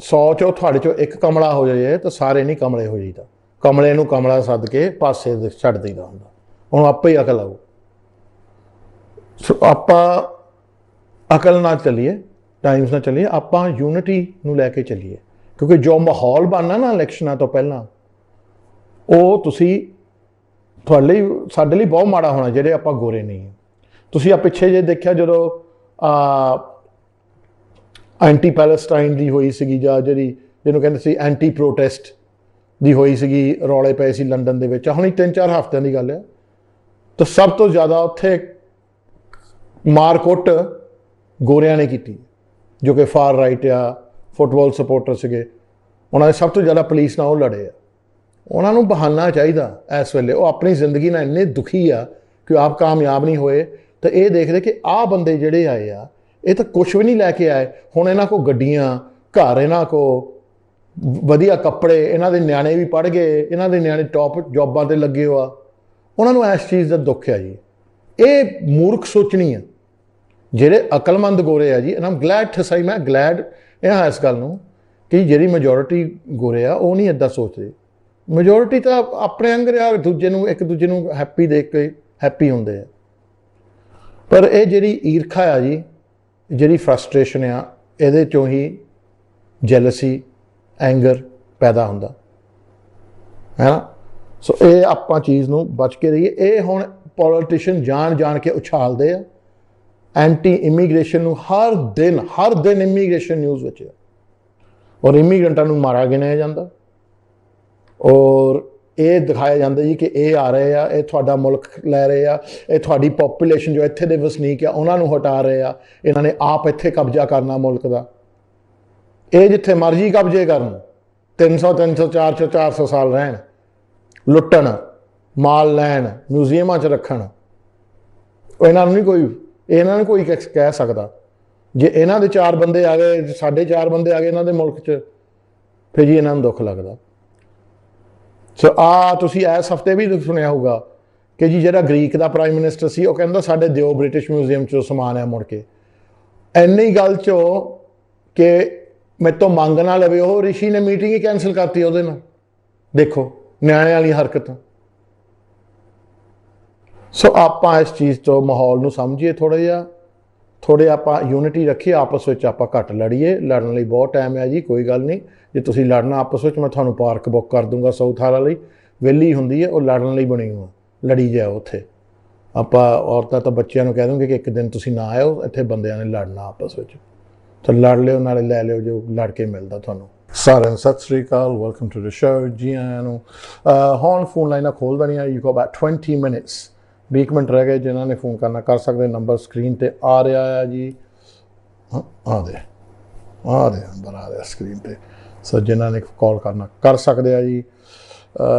100 चों तुहाडे चों एक कमला हो जाए तो सारे नहीं कमले हो जाइदा। कमले नूं कमला सद के पासे छड्ड दईदा हुंदा, हुण आपे ही अकल आऊ। सो आपां अकल नाल चलीए, टाइम्स नाल चलीए, आपां यूनिटी नूं लैके चलीए, क्योंकि जो माहौल बनना ना इलैक्शनां तो पहलां ਉਹ ਤੁਸੀਂ ਤੁਹਾਡੇ ਲਈ ਸਾਡੇ ਲਈ ਬਹੁਤ ਮਾੜਾ ਹੋਣਾ ਜਿਹੜੇ ਆਪਾਂ ਗੋਰੇ ਨਹੀਂ। ਤੁਸੀਂ ਆ ਪਿੱਛੇ ਜੇ ਦੇਖਿਆ ਜਦੋਂ ਐਂਟੀ ਪੈਲਸਟਾਈਨ ਦੀ ਹੋਈ ਸੀਗੀ, ਜਾਂ ਜਿਹਨੂੰ ਕਹਿੰਦੇ ਸੀ ਐਂਟੀ ਪ੍ਰੋਟੈਸਟ ਦੀ ਹੋਈ ਸੀਗੀ, ਰੌਲੇ ਪਏ ਸੀ ਲੰਡਨ ਦੇ ਵਿੱਚ, ਹੁਣੀ 3-4 ਹਫ਼ਤਿਆਂ ਦੀ ਗੱਲ ਹੈ। ਤਾਂ ਸਭ ਤੋਂ ਜ਼ਿਆਦਾ ਉੱਥੇ ਮਾਰਕੁੱਟ ਗੋਰਿਆਂ ਨੇ ਕੀਤੀ, ਜੋ ਕਿ ਫਾਰ ਰਾਈਟ ਆ, ਫੁੱਟਬਾਲ ਸਪੋਰਟਰ ਸੀਗੇ। ਉਹਨਾਂ ਨੇ ਸਭ ਤੋਂ ਜ਼ਿਆਦਾ ਪੁਲਿਸ ਨਾਲ ਉਹ ਲੜੇ ਆ। ਉਹਨਾਂ ਨੂੰ ਬਹਾਨਾ ਚਾਹੀਦਾ ਇਸ ਵੇਲੇ। ਉਹ ਆਪਣੀ ਜ਼ਿੰਦਗੀ ਨਾਲ ਇੰਨੇ ਦੁਖੀ ਆ ਕਿ ਆਪ ਕਾਮਯਾਬ ਨਹੀਂ ਹੋਏ, ਤਾਂ ਇਹ ਦੇਖਦੇ ਕਿ ਆਹ ਬੰਦੇ ਜਿਹੜੇ ਆਏ ਆ ਇਹ ਤਾਂ ਕੁਛ ਵੀ ਨਹੀਂ ਲੈ ਕੇ ਆਏ। ਹੁਣ ਇਹਨਾਂ ਕੋਲ ਗੱਡੀਆਂ, ਘਰ, ਇਹਨਾਂ ਕੋਲ ਵਧੀਆ ਕੱਪੜੇ, ਇਹਨਾਂ ਦੇ ਨਿਆਣੇ ਵੀ ਪੜ੍ਹ ਗਏ, ਇਹਨਾਂ ਦੇ ਨਿਆਣੇ ਟੌਪ ਜੋਬਾਂ 'ਤੇ ਲੱਗੇ ਹੋ ਆ। ਉਹਨਾਂ ਨੂੰ ਇਸ ਚੀਜ਼ ਦਾ ਦੁੱਖ ਆ ਜੀ। ਇਹ ਮੂਰਖ ਸੋਚਣੀ ਆ। ਜਿਹੜੇ ਅਕਲਮੰਦ ਗੋਰੇ ਆ ਜੀ, ਇਹਨਾਂ ਗਲੈਡ ਠਸਾਈ, ਮੈਂ ਗਲੈਡ ਇਹ ਇਸ ਗੱਲ ਨੂੰ ਕਿ ਜਿਹੜੀ ਮੈਜੋਰਿਟੀ ਗੋਰੇ ਆ ਉਹ ਨਹੀਂ ਇੱਦਾਂ ਸੋਚਦੇ। ਮੈਜੋਰਿਟੀ ਤਾਂ ਆਪਣੇ ਅੰਦਰ ਆ, ਦੂਜੇ ਨੂੰ ਇੱਕ ਦੂਜੇ ਨੂੰ ਹੈਪੀ ਦੇਖ ਕੇ ਹੈਪੀ ਹੁੰਦੇ ਆ। ਪਰ ਇਹ ਜਿਹੜੀ ਈਰਖਾ ਆ ਜੀ, ਜਿਹੜੀ ਫਰਸਟ੍ਰੇਸ਼ਨ ਆ, ਇਹਦੇ 'ਚੋਂ ਹੀ ਜੈਲਸੀ, ਐਂਗਰ ਪੈਦਾ ਹੁੰਦਾ ਹੈ ਨਾ। ਸੋ ਇਹ ਆਪਾਂ ਚੀਜ਼ ਨੂੰ ਬਚ ਕੇ ਰਹੀਏ। ਇਹ ਹੁਣ ਪੋਲੀਟੀਸ਼ੀਅਨ ਜਾਣ ਕੇ ਉਛਾਲਦੇ ਆ ਐਂਟੀ ਇਮੀਗ੍ਰੇਸ਼ਨ ਨੂੰ। ਹਰ ਦਿਨ ਇਮੀਗ੍ਰੇਸ਼ਨ ਨਿਊਜ਼ ਵਿੱਚ, ਔਰ ਇਮੀਗ੍ਰੈਂਟਾਂ ਨੂੰ ਮਾਰਾ ਗਿਣਿਆ ਜਾਂਦਾ, ਔਰ ਇਹ ਦਿਖਾਇਆ ਜਾਂਦਾ ਜੀ ਕਿ ਇਹ ਆ ਰਹੇ ਆ, ਇਹ ਤੁਹਾਡਾ ਮੁਲਕ ਲੈ ਰਹੇ ਆ, ਇਹ ਤੁਹਾਡੀ ਪੋਪੂਲੇਸ਼ਨ ਜੋ ਇੱਥੇ ਦੇ ਵਸਨੀਕ ਆ ਉਹਨਾਂ ਨੂੰ ਹਟਾ ਰਹੇ ਆ, ਇਹਨਾਂ ਨੇ ਆਪ ਇੱਥੇ ਕਬਜ਼ਾ ਕਰਨਾ ਮੁਲਕ ਦਾ। ਇਹ ਜਿੱਥੇ ਮਰਜ਼ੀ ਕਬਜ਼ੇ ਕਰਨ, 300 400 ਸਾਲ ਰਹਿਣ, ਲੁੱਟਣ, ਮਾਲ ਲੈਣ, ਮਿਊਜ਼ੀਅਮਾਂ 'ਚ ਰੱਖਣ। ਇਹਨਾਂ ਨੂੰ ਕੋਈ ਕਹਿ ਸਕਦਾ। ਜੇ ਇਹਨਾਂ ਦੇ 4 ਬੰਦੇ ਆ ਗਏ, ਸਾਡੇ 4 ਬੰਦੇ ਆ ਗਏ ਇਹਨਾਂ ਦੇ ਮੁਲਕ 'ਚ, ਫਿਰ ਜੀ ਇਹਨਾਂ ਨੂੰ ਦੁੱਖ ਲੱਗਦਾ। ਸੋ ਤੁਸੀਂ ਇਸ ਹਫ਼ਤੇ ਵੀ ਸੁਣਿਆ ਹੋਊਗਾ ਕਿ ਜੀ ਜਿਹੜਾ ਗ੍ਰੀਕ ਦਾ ਪ੍ਰਾਈਮ ਮਿਨਿਸਟਰ ਸੀ, ਉਹ ਕਹਿੰਦਾ ਸਾਡੇ ਦਿਓ ਬ੍ਰਿਟਿਸ਼ ਮਿਊਜ਼ੀਅਮ 'ਚੋਂ ਸਮਾਨ ਆ ਮੁੜ ਕੇ। ਇੰਨੀ ਗੱਲ 'ਚੋਂ ਕਿ ਮੇਰੇ ਤੋਂ ਮੰਗ ਨਾ ਲਵੇ, ਉਹ ਰਿਸ਼ੀ ਨੇ ਮੀਟਿੰਗ ਹੀ ਕੈਂਸਲ ਕਰਤੀ ਉਹਦੇ ਨਾਲ। ਦੇਖੋ ਨਿਆਣਿਆਂ ਵਾਲੀ ਹਰਕਤ। ਸੋ ਆਪਾਂ ਇਸ ਚੀਜ਼ ਤੋਂ ਮਾਹੌਲ ਨੂੰ ਸਮਝੀਏ ਥੋੜ੍ਹੇ ਆਪਾਂ ਯੂਨਿਟੀ ਰੱਖੀਏ, ਆਪਸ ਵਿੱਚ ਆਪਾਂ ਘੱਟ ਲੜੀਏ। ਲੜਨ ਲਈ ਬਹੁਤ ਟਾਈਮ ਹੈ ਜੀ, ਕੋਈ ਗੱਲ ਨਹੀਂ। ਜੇ ਤੁਸੀਂ ਲੜਨਾ ਆਪਸ ਵਿੱਚ, ਮੈਂ ਤੁਹਾਨੂੰ ਪਾਰਕ ਬੁੱਕ ਕਰ ਦੂੰਗਾ ਸਾਊਥ ਹਾਲ ਲਈ, ਵਿਹਲੀ ਹੁੰਦੀ ਹੈ, ਉਹ ਲੜਨ ਲਈ ਬਣੀ ਹੋਆ। ਲੜੀ ਜਾਓ ਉੱਥੇ। ਆਪਾਂ ਔਰਤਾਂ ਤਾਂ ਬੱਚਿਆਂ ਨੂੰ ਕਹਿ ਦੂੰਗੇ ਕਿ ਇੱਕ ਦਿਨ ਤੁਸੀਂ ਨਾ ਆਇਓ, ਇੱਥੇ ਬੰਦਿਆਂ ਨੇ ਲੜਨਾ ਆਪਸ ਵਿੱਚ। ਤਾਂ ਲੜ ਲਿਓ, ਨਾਲੇ ਲੈ ਲਿਓ ਜੋ ਲੜ ਕੇ ਮਿਲਦਾ ਤੁਹਾਨੂੰ। ਸਾਰਿਆਂ ਨੂੰ ਸਤਿ ਸ਼੍ਰੀ ਅਕਾਲ, ਵੈਲਕਮ ਟੂ ਦ ਸ਼ੋ। ਜੀ ਆਇਆਂ ਨੂੰ। ਹੁਣ ਫੋਨ ਲਾਈਨਾਂ ਖੋਲ੍ਹ ਦੇਣੀਆਂ। You go about 20 minutes, 20 minute ਰਹਿ ਗਏ। ਜਿਨ੍ਹਾਂ ਨੇ ਫੋਨ ਕਰਨਾ ਕਰ ਸਕਦੇ। ਨੰਬਰ ਸਕਰੀਨ 'ਤੇ ਆ ਰਿਹਾ ਆ ਜੀ, ਆਦੇ ਨੰਬਰ ਆ ਰਿਹਾ ਸਕਰੀਨ 'ਤੇ। ਸੋ ਜਿਨ੍ਹਾਂ ਨੇ ਕਾਲ ਕਰਨਾ ਕਰ ਸਕਦੇ ਆ ਜੀ।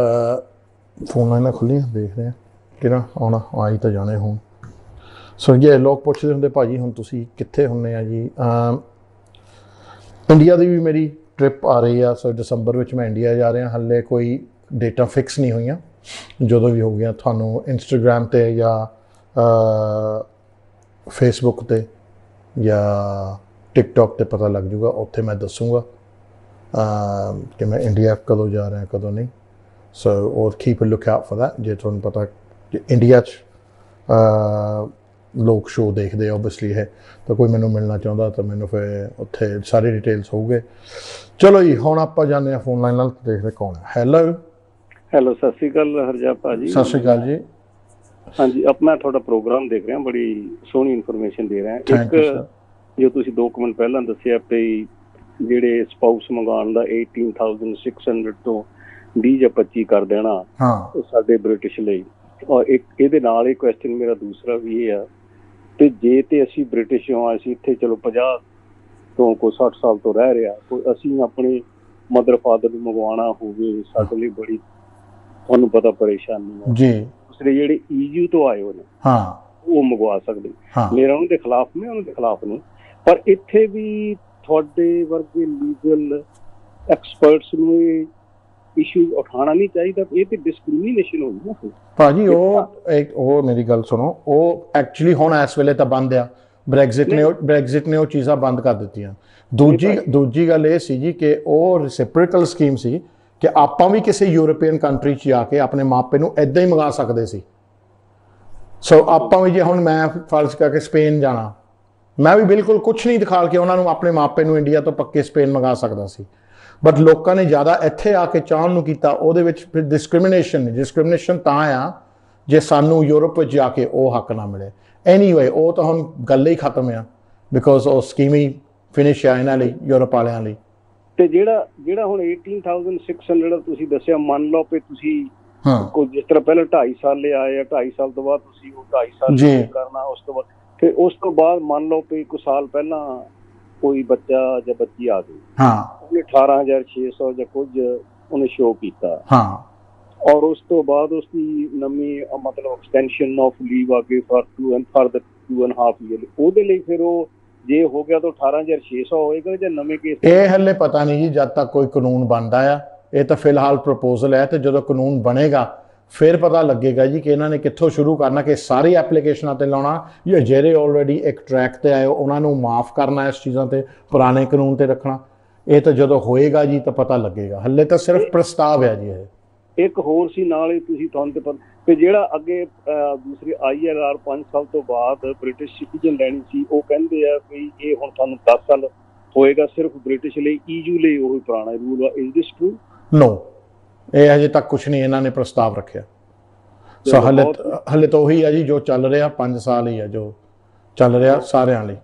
ਫੋਨ ਲਾਈਨਾਂ ਖੁੱਲ੍ਹੀਆਂ, ਦੇਖਦੇ ਹਾਂ ਕਿਹੜਾ ਆਉਣਾ। ਆਈ ਤਾਂ ਜਾਣੇ ਹੁਣ। ਸੋ ਜੇ ਲੋਕ ਪੁੱਛਦੇ ਹੁੰਦੇ ਭਾਜੀ ਹੁਣ ਤੁਸੀਂ ਕਿੱਥੇ ਹੁੰਦੇ ਆ ਜੀ। ਇੰਡੀਆ ਦੀ ਵੀ ਮੇਰੀ ਟ੍ਰਿਪ ਆ ਰਹੀ ਆ। ਸੋ ਦਸੰਬਰ ਵਿੱਚ ਮੈਂ ਇੰਡੀਆ ਜਾ ਰਿਹਾ। ਹਾਲੇ ਕੋਈ ਡੇਟਾਂ ਫਿਕਸ ਨਹੀਂ ਹੋਈਆਂ। ਜਦੋਂ ਵੀ ਹੋ ਗਿਆ ਤੁਹਾਨੂੰ ਇੰਸਟਾਗ੍ਰਾਮ 'ਤੇ ਜਾਂ ਫੇਸਬੁੱਕ 'ਤੇ ਜਾਂ ਟਿਕਟੋਕ 'ਤੇ ਪਤਾ ਲੱਗ ਜੂਗਾ। ਉੱਥੇ ਮੈਂ ਦੱਸੂਗਾ ਕਿ ਮੈਂ ਇੰਡੀਆ ਕਦੋਂ ਜਾ ਰਿਹਾ, ਕਦੋਂ ਨਹੀਂ। ਸੋ ਔਰ keep a look out for that. ਜੇ ਤੁਹਾਨੂੰ ਪਤਾ ਕਿ ਇੰਡੀਆ 'ਚ ਲੋਕ ਸ਼ੋਅ ਦੇਖਦੇ ਓਬਵੀਅਸਲੀ ਹੈ, ਤਾਂ ਕੋਈ ਮੈਨੂੰ ਮਿਲਣਾ ਚਾਹੁੰਦਾ ਤਾਂ ਮੈਨੂੰ ਫਿਰ ਉੱਥੇ ਸਾਰੇ ਡਿਟੇਲਸ ਹੋਊਗੇ। ਚਲੋ ਜੀ, ਹੁਣ ਆਪਾਂ ਜਾਂਦੇ ਹਾਂ ਫੋਨ ਲਾਈਨ ਨਾਲ, ਦੇਖਦੇ ਕੌਣ ਹੈ। ਹੈਲੋ, ਸਤਿ ਸ਼੍ਰੀ ਅਕਾਲ ਹਰਜਾਪ ਭਾਜੀ। ਸਤਿ ਸ਼੍ਰੀ ਅਕਾਲ ਜੀ। ਹਾਂਜੀ, ਆਪਣਾ ਤੁਹਾਡਾ ਪ੍ਰੋਗਰਾਮ ਦੇਖ ਰਿਹਾ, ਬੜੀ ਸੋਹਣੀ ਇਨਫੋਰਮੇਸ਼ਨ ਦੇ ਰਿਹਾ। ਇੱਕ ਜੋ ਤੁਸੀਂ 2 ਮਿੰਟ ਪਹਿਲਾਂ ਦੱਸਿਆ ਵੀ ਜਿਹੜੇ ਸਪਾਊਸ ਮੰਗਾਉਣ ਦਾ 18,600 ਤੋਂ 20 ਜਾਂ 25 ਕਰ ਦੇਣਾ ਸਾਡੇ ਬ੍ਰਿਟਿਸ਼ ਲਈ। ਔਰ ਇੱਕ ਇਹਦੇ ਨਾਲ ਇਹ ਕੁਐਸਚਨ ਮੇਰਾ ਦੂਸਰਾ ਵੀ ਇਹ ਆ ਤੇ ਜੇ ਤੇ ਅਸੀਂ ਬ੍ਰਿਟਿਸ਼ ਹਾਂ, ਅਸੀਂ ਇੱਥੇ ਚਲੋ 50 ਤੋਂ ਕੋਈ 60 ਸਾਲ ਤੋਂ ਰਹਿ ਰਿਹਾ, ਕੋਈ ਅਸੀਂ ਆਪਣੇ ਮਦਰ ਫਾਦਰ ਨੂੰ ਮੰਗਵਾਉਣਾ ਹੋਵੇ, ਸਾਡੇ ਲਈ ਬੜੀ ਤੁਹਾਨੂੰ ਪਤਾ ਪਰੇਸ਼ਾਨੀ ਹੈ ਜੀ। ਦੂਸਰੇ ਜਿਹੜੇ EU ਤੋਂ ਆਏ ਹੋਏ ਨੇ ਉਹ ਮੰਗਵਾ ਸਕਦੇ। ਮੇਰਾ ਉਹਨਾਂ ਦੇ ਖਿਲਾਫ ਨਹੀਂ, ਉਹਨਾਂ ਦੇ ਖਿਲਾਫ ਨਹੀਂ, ਪਰ ਇੱਥੇ ਵੀ ਤੁਹਾਡੇ ਵਰਗੇ ਲੀਗਲ ਐਕਸਪਰਟਸ ਨੂੰ ਇਸ਼ੂ ਉਠਾਉਣਾ ਨਹੀਂ ਚਾਹੀਦਾ। ਇਹ ਤੇ ਡਿਸਕ੍ਰਿਮੀਨੇਸ਼ਨ ਹੋਈ ਨਾ ਫਿਰ ਭਾਜੀ। ਉਹ ਮੇਰੀ ਗੱਲ ਸੁਣੋ, ਉਹ ਐਕਚੁਅਲੀ ਹੁਣ ਇਸ ਵੇਲੇ ਤਾਂ ਬੰਦ ਆ। ਬ੍ਰੈਗਜ਼ਿਟ ਨੇ ਉਹ ਚੀਜ਼ਾਂ ਬੰਦ ਕਰ ਦਿੱਤੀਆਂ। ਦੂਜੀ ਗੱਲ ਇਹ ਸੀ ਜੀ ਕਿ ਉਹ ਰੈਸਿਪਰੋਕਲ ਸਕੀਮ ਸੀ ਕਿ ਆਪਾਂ ਵੀ ਕਿਸੇ ਯੂਰਪੀਅਨ ਕੰਟਰੀ 'ਚ ਜਾ ਕੇ ਆਪਣੇ ਮਾਪੇ ਨੂੰ ਇੱਦਾਂ ਹੀ ਮੰਗਾ ਸਕਦੇ ਸੀ। ਸੋ ਆਪਾਂ ਵੀ ਜੇ ਹੁਣ ਮੈਂ ਫਰਜ਼ ਕਰਕੇ ਸਪੇਨ ਜਾਣਾ, ਮੈਂ ਵੀ ਬਿਲਕੁਲ ਕੁਛ ਨਹੀਂ ਦਿਖਾ ਕੇ ਉਹਨਾਂ ਨੂੰ ਆਪਣੇ ਮਾਪੇ ਨੂੰ ਇੰਡੀਆ ਤੋਂ ਪੱਕੇ ਸਪੇਨ ਮੰਗਾ ਸਕਦਾ ਸੀ। ਬਟ ਲੋਕਾਂ ਨੇ ਜ਼ਿਆਦਾ ਇੱਥੇ ਆ ਕੇ ਚਾਹਣ ਨੂੰ ਕੀਤਾ। ਉਹਦੇ ਵਿੱਚ ਫਿਰ ਡਿਸਕ੍ਰਿਮੀਨੇਸ਼ਨ ਤਾਂ ਆ ਜੇ ਸਾਨੂੰ ਯੂਰਪ ਵਿੱਚ ਜਾ ਕੇ ਉਹ ਹੱਕ ਨਾ ਮਿਲੇ। ਐਨੀਵੇ ਉਹ ਤਾਂ ਹੁਣ ਗੱਲ ਹੀ ਖਤਮ ਆ, ਬਿਕੋਜ਼ ਉਹ ਸਕੀਮ ਹੀ ਫਿਨਿਸ਼ ਆ ਇਹਨਾਂ ਲਈ, ਯੂਰਪ ਵਾਲਿਆਂ ਲਈ। ਤੇ ਜਿਹੜਾ ਹੁਣ 18,600 ਤੁਸੀਂ ਦੱਸਿਆ, ਮੰਨ ਲਓ ਕਿ ਤੁਸੀਂ ਕੋਈ ਜਿਸ ਤਰ੍ਹਾਂ ਪਹਿਲਾਂ 2.5 ਸਾਲ ਲਈ ਆਏ ਆ, 2.5 ਸਾਲ ਤੋਂ ਬਾਅਦ ਤੁਸੀਂ ਉਹ 2.5 ਸਾਲ ਕਰਨਾ, ਉਸ ਤੋਂ ਬਾਅਦ ਫਿਰ ਉਸ ਤੋਂ ਬਾਅਦ ਮੰਨ ਲਓ ਕਿ ਕੁਝ ਸਾਲ ਪਹਿਲਾਂ ਕੋਈ ਬੱਚਾ ਜਾਂ ਬੱਚੀ ਆ ਗਈ, ਉਹਨੇ 18,600 ਜਾਂ ਕੁਝ ਉਹਨੇ ਸ਼ੋਅ ਕੀਤਾ, ਔਰ ਉਸ ਤੋਂ ਬਾਅਦ ਉਸਦੀ ਨਵੀਂ ਮਤਲਬ ਐਕਸਟੈਂਸ਼ਨ ਆਫ ਲੀਵ ਆ ਗਈ ਫॉर 2.5 ਈਅਰ। ਉਹਦੇ ਲਈ ਫਿਰ ਉਹ ਜੇ ਹੋ ਗਿਆ ਤਾਂ 18,600 ਹੋਏਗਾ ਜਾਂ ਨਵੇਂ ਕੇਸ? ਇਹ ਹਲੇ ਪਤਾ ਨਹੀਂ ਜੀ, ਜਦ ਤੱਕ ਕੋਈ ਕਾਨੂੰਨ ਬਣਦਾ ਆ। ਇਹ ਤਾਂ ਫਿਲਹਾਲ ਪ੍ਰਪੋਜ਼ਲ ਹੈ, ਤੇ ਜਦੋਂ ਕਾਨੂੰਨ ਬਣੇਗਾ ਫਿਰ ਪਤਾ ਲੱਗੇਗਾ ਜੀ ਕਿ ਇਹਨਾਂ ਨੇ ਕਿੱਥੋਂ ਸ਼ੁਰੂ ਕਰਨਾ, ਕਿ ਸਾਰੀ ਐਪਲੀਕੇਸ਼ਨਾਂ ਤੇ ਲਾਉਣਾ ਜਾਂ ਜਿਹੜੇ ਆਲਰੇਡੀ ਇੱਕ ਟਰੈਕ ਤੇ ਆਏ ਉਹਨਾਂ ਨੂੰ ਮਾਫ ਕਰਨਾ, ਇਸ ਚੀਜ਼ਾਂ ਤੇ ਪੁਰਾਣੇ ਕਾਨੂੰਨ ਤੇ ਰੱਖਣਾ। ਇਹ ਤਾਂ ਜਦੋਂ ਹੋਏਗਾ ਜੀ ਤਾਂ ਪਤਾ ਲੱਗੇਗਾ। ਹਲੇ ਤਾਂ ਸਿਰਫ ਪ੍ਰਸਤਾਵ ਹੈ ਜੀ। ਇਹ ਇੱਕ ਹੋਰ ਸੀ ਨਾਲ ਹੀ ਤੁਹਾਨੂੰ ਤੇ ਪਤਾ ਕਿ ਜਿਹੜਾ ਅੱਗੇ ਦੂਸਰੀ ILR 5 ਸਾਲ ਤੋਂ ਬਾਅਦ ਬ੍ਰਿਟਿਸ਼ ਸਿਟੀਜ਼ਨ ਲੈਣੀ ਸੀ, ਉਹ ਕਹਿੰਦੇ ਆ ਵੀ ਇਹ ਹੁਣ ਤੁਹਾਨੂੰ 10 ਸਾਲ ਹੋਏਗਾ ਸਿਰਫ ਬ੍ਰਿਟਿਸ਼ ਲਈ, EU ਲਈ ਉਹੀ ਪੁਰਾਣਾ ਰੂਲ ਆ। Is this true? ਨੋ, ਇਹ ਹਜੇ ਤੱਕ ਕੁਛ ਨਹੀਂ ਇਹਨਾਂ ਨੇ ਪ੍ਰਸਤਾਵ ਰੱਖਿਆ। ਸੋ ਹਲੇ ਤਾਂ ਉਹੀ ਆ ਜੀ ਜੋ ਚੱਲ ਰਿਹਾ, 5 ਸਾਲ ਹੀ ਆ ਜੋ ਚੱਲ ਰਿਹਾ ਸਾਰਿਆਂ ਲਈ।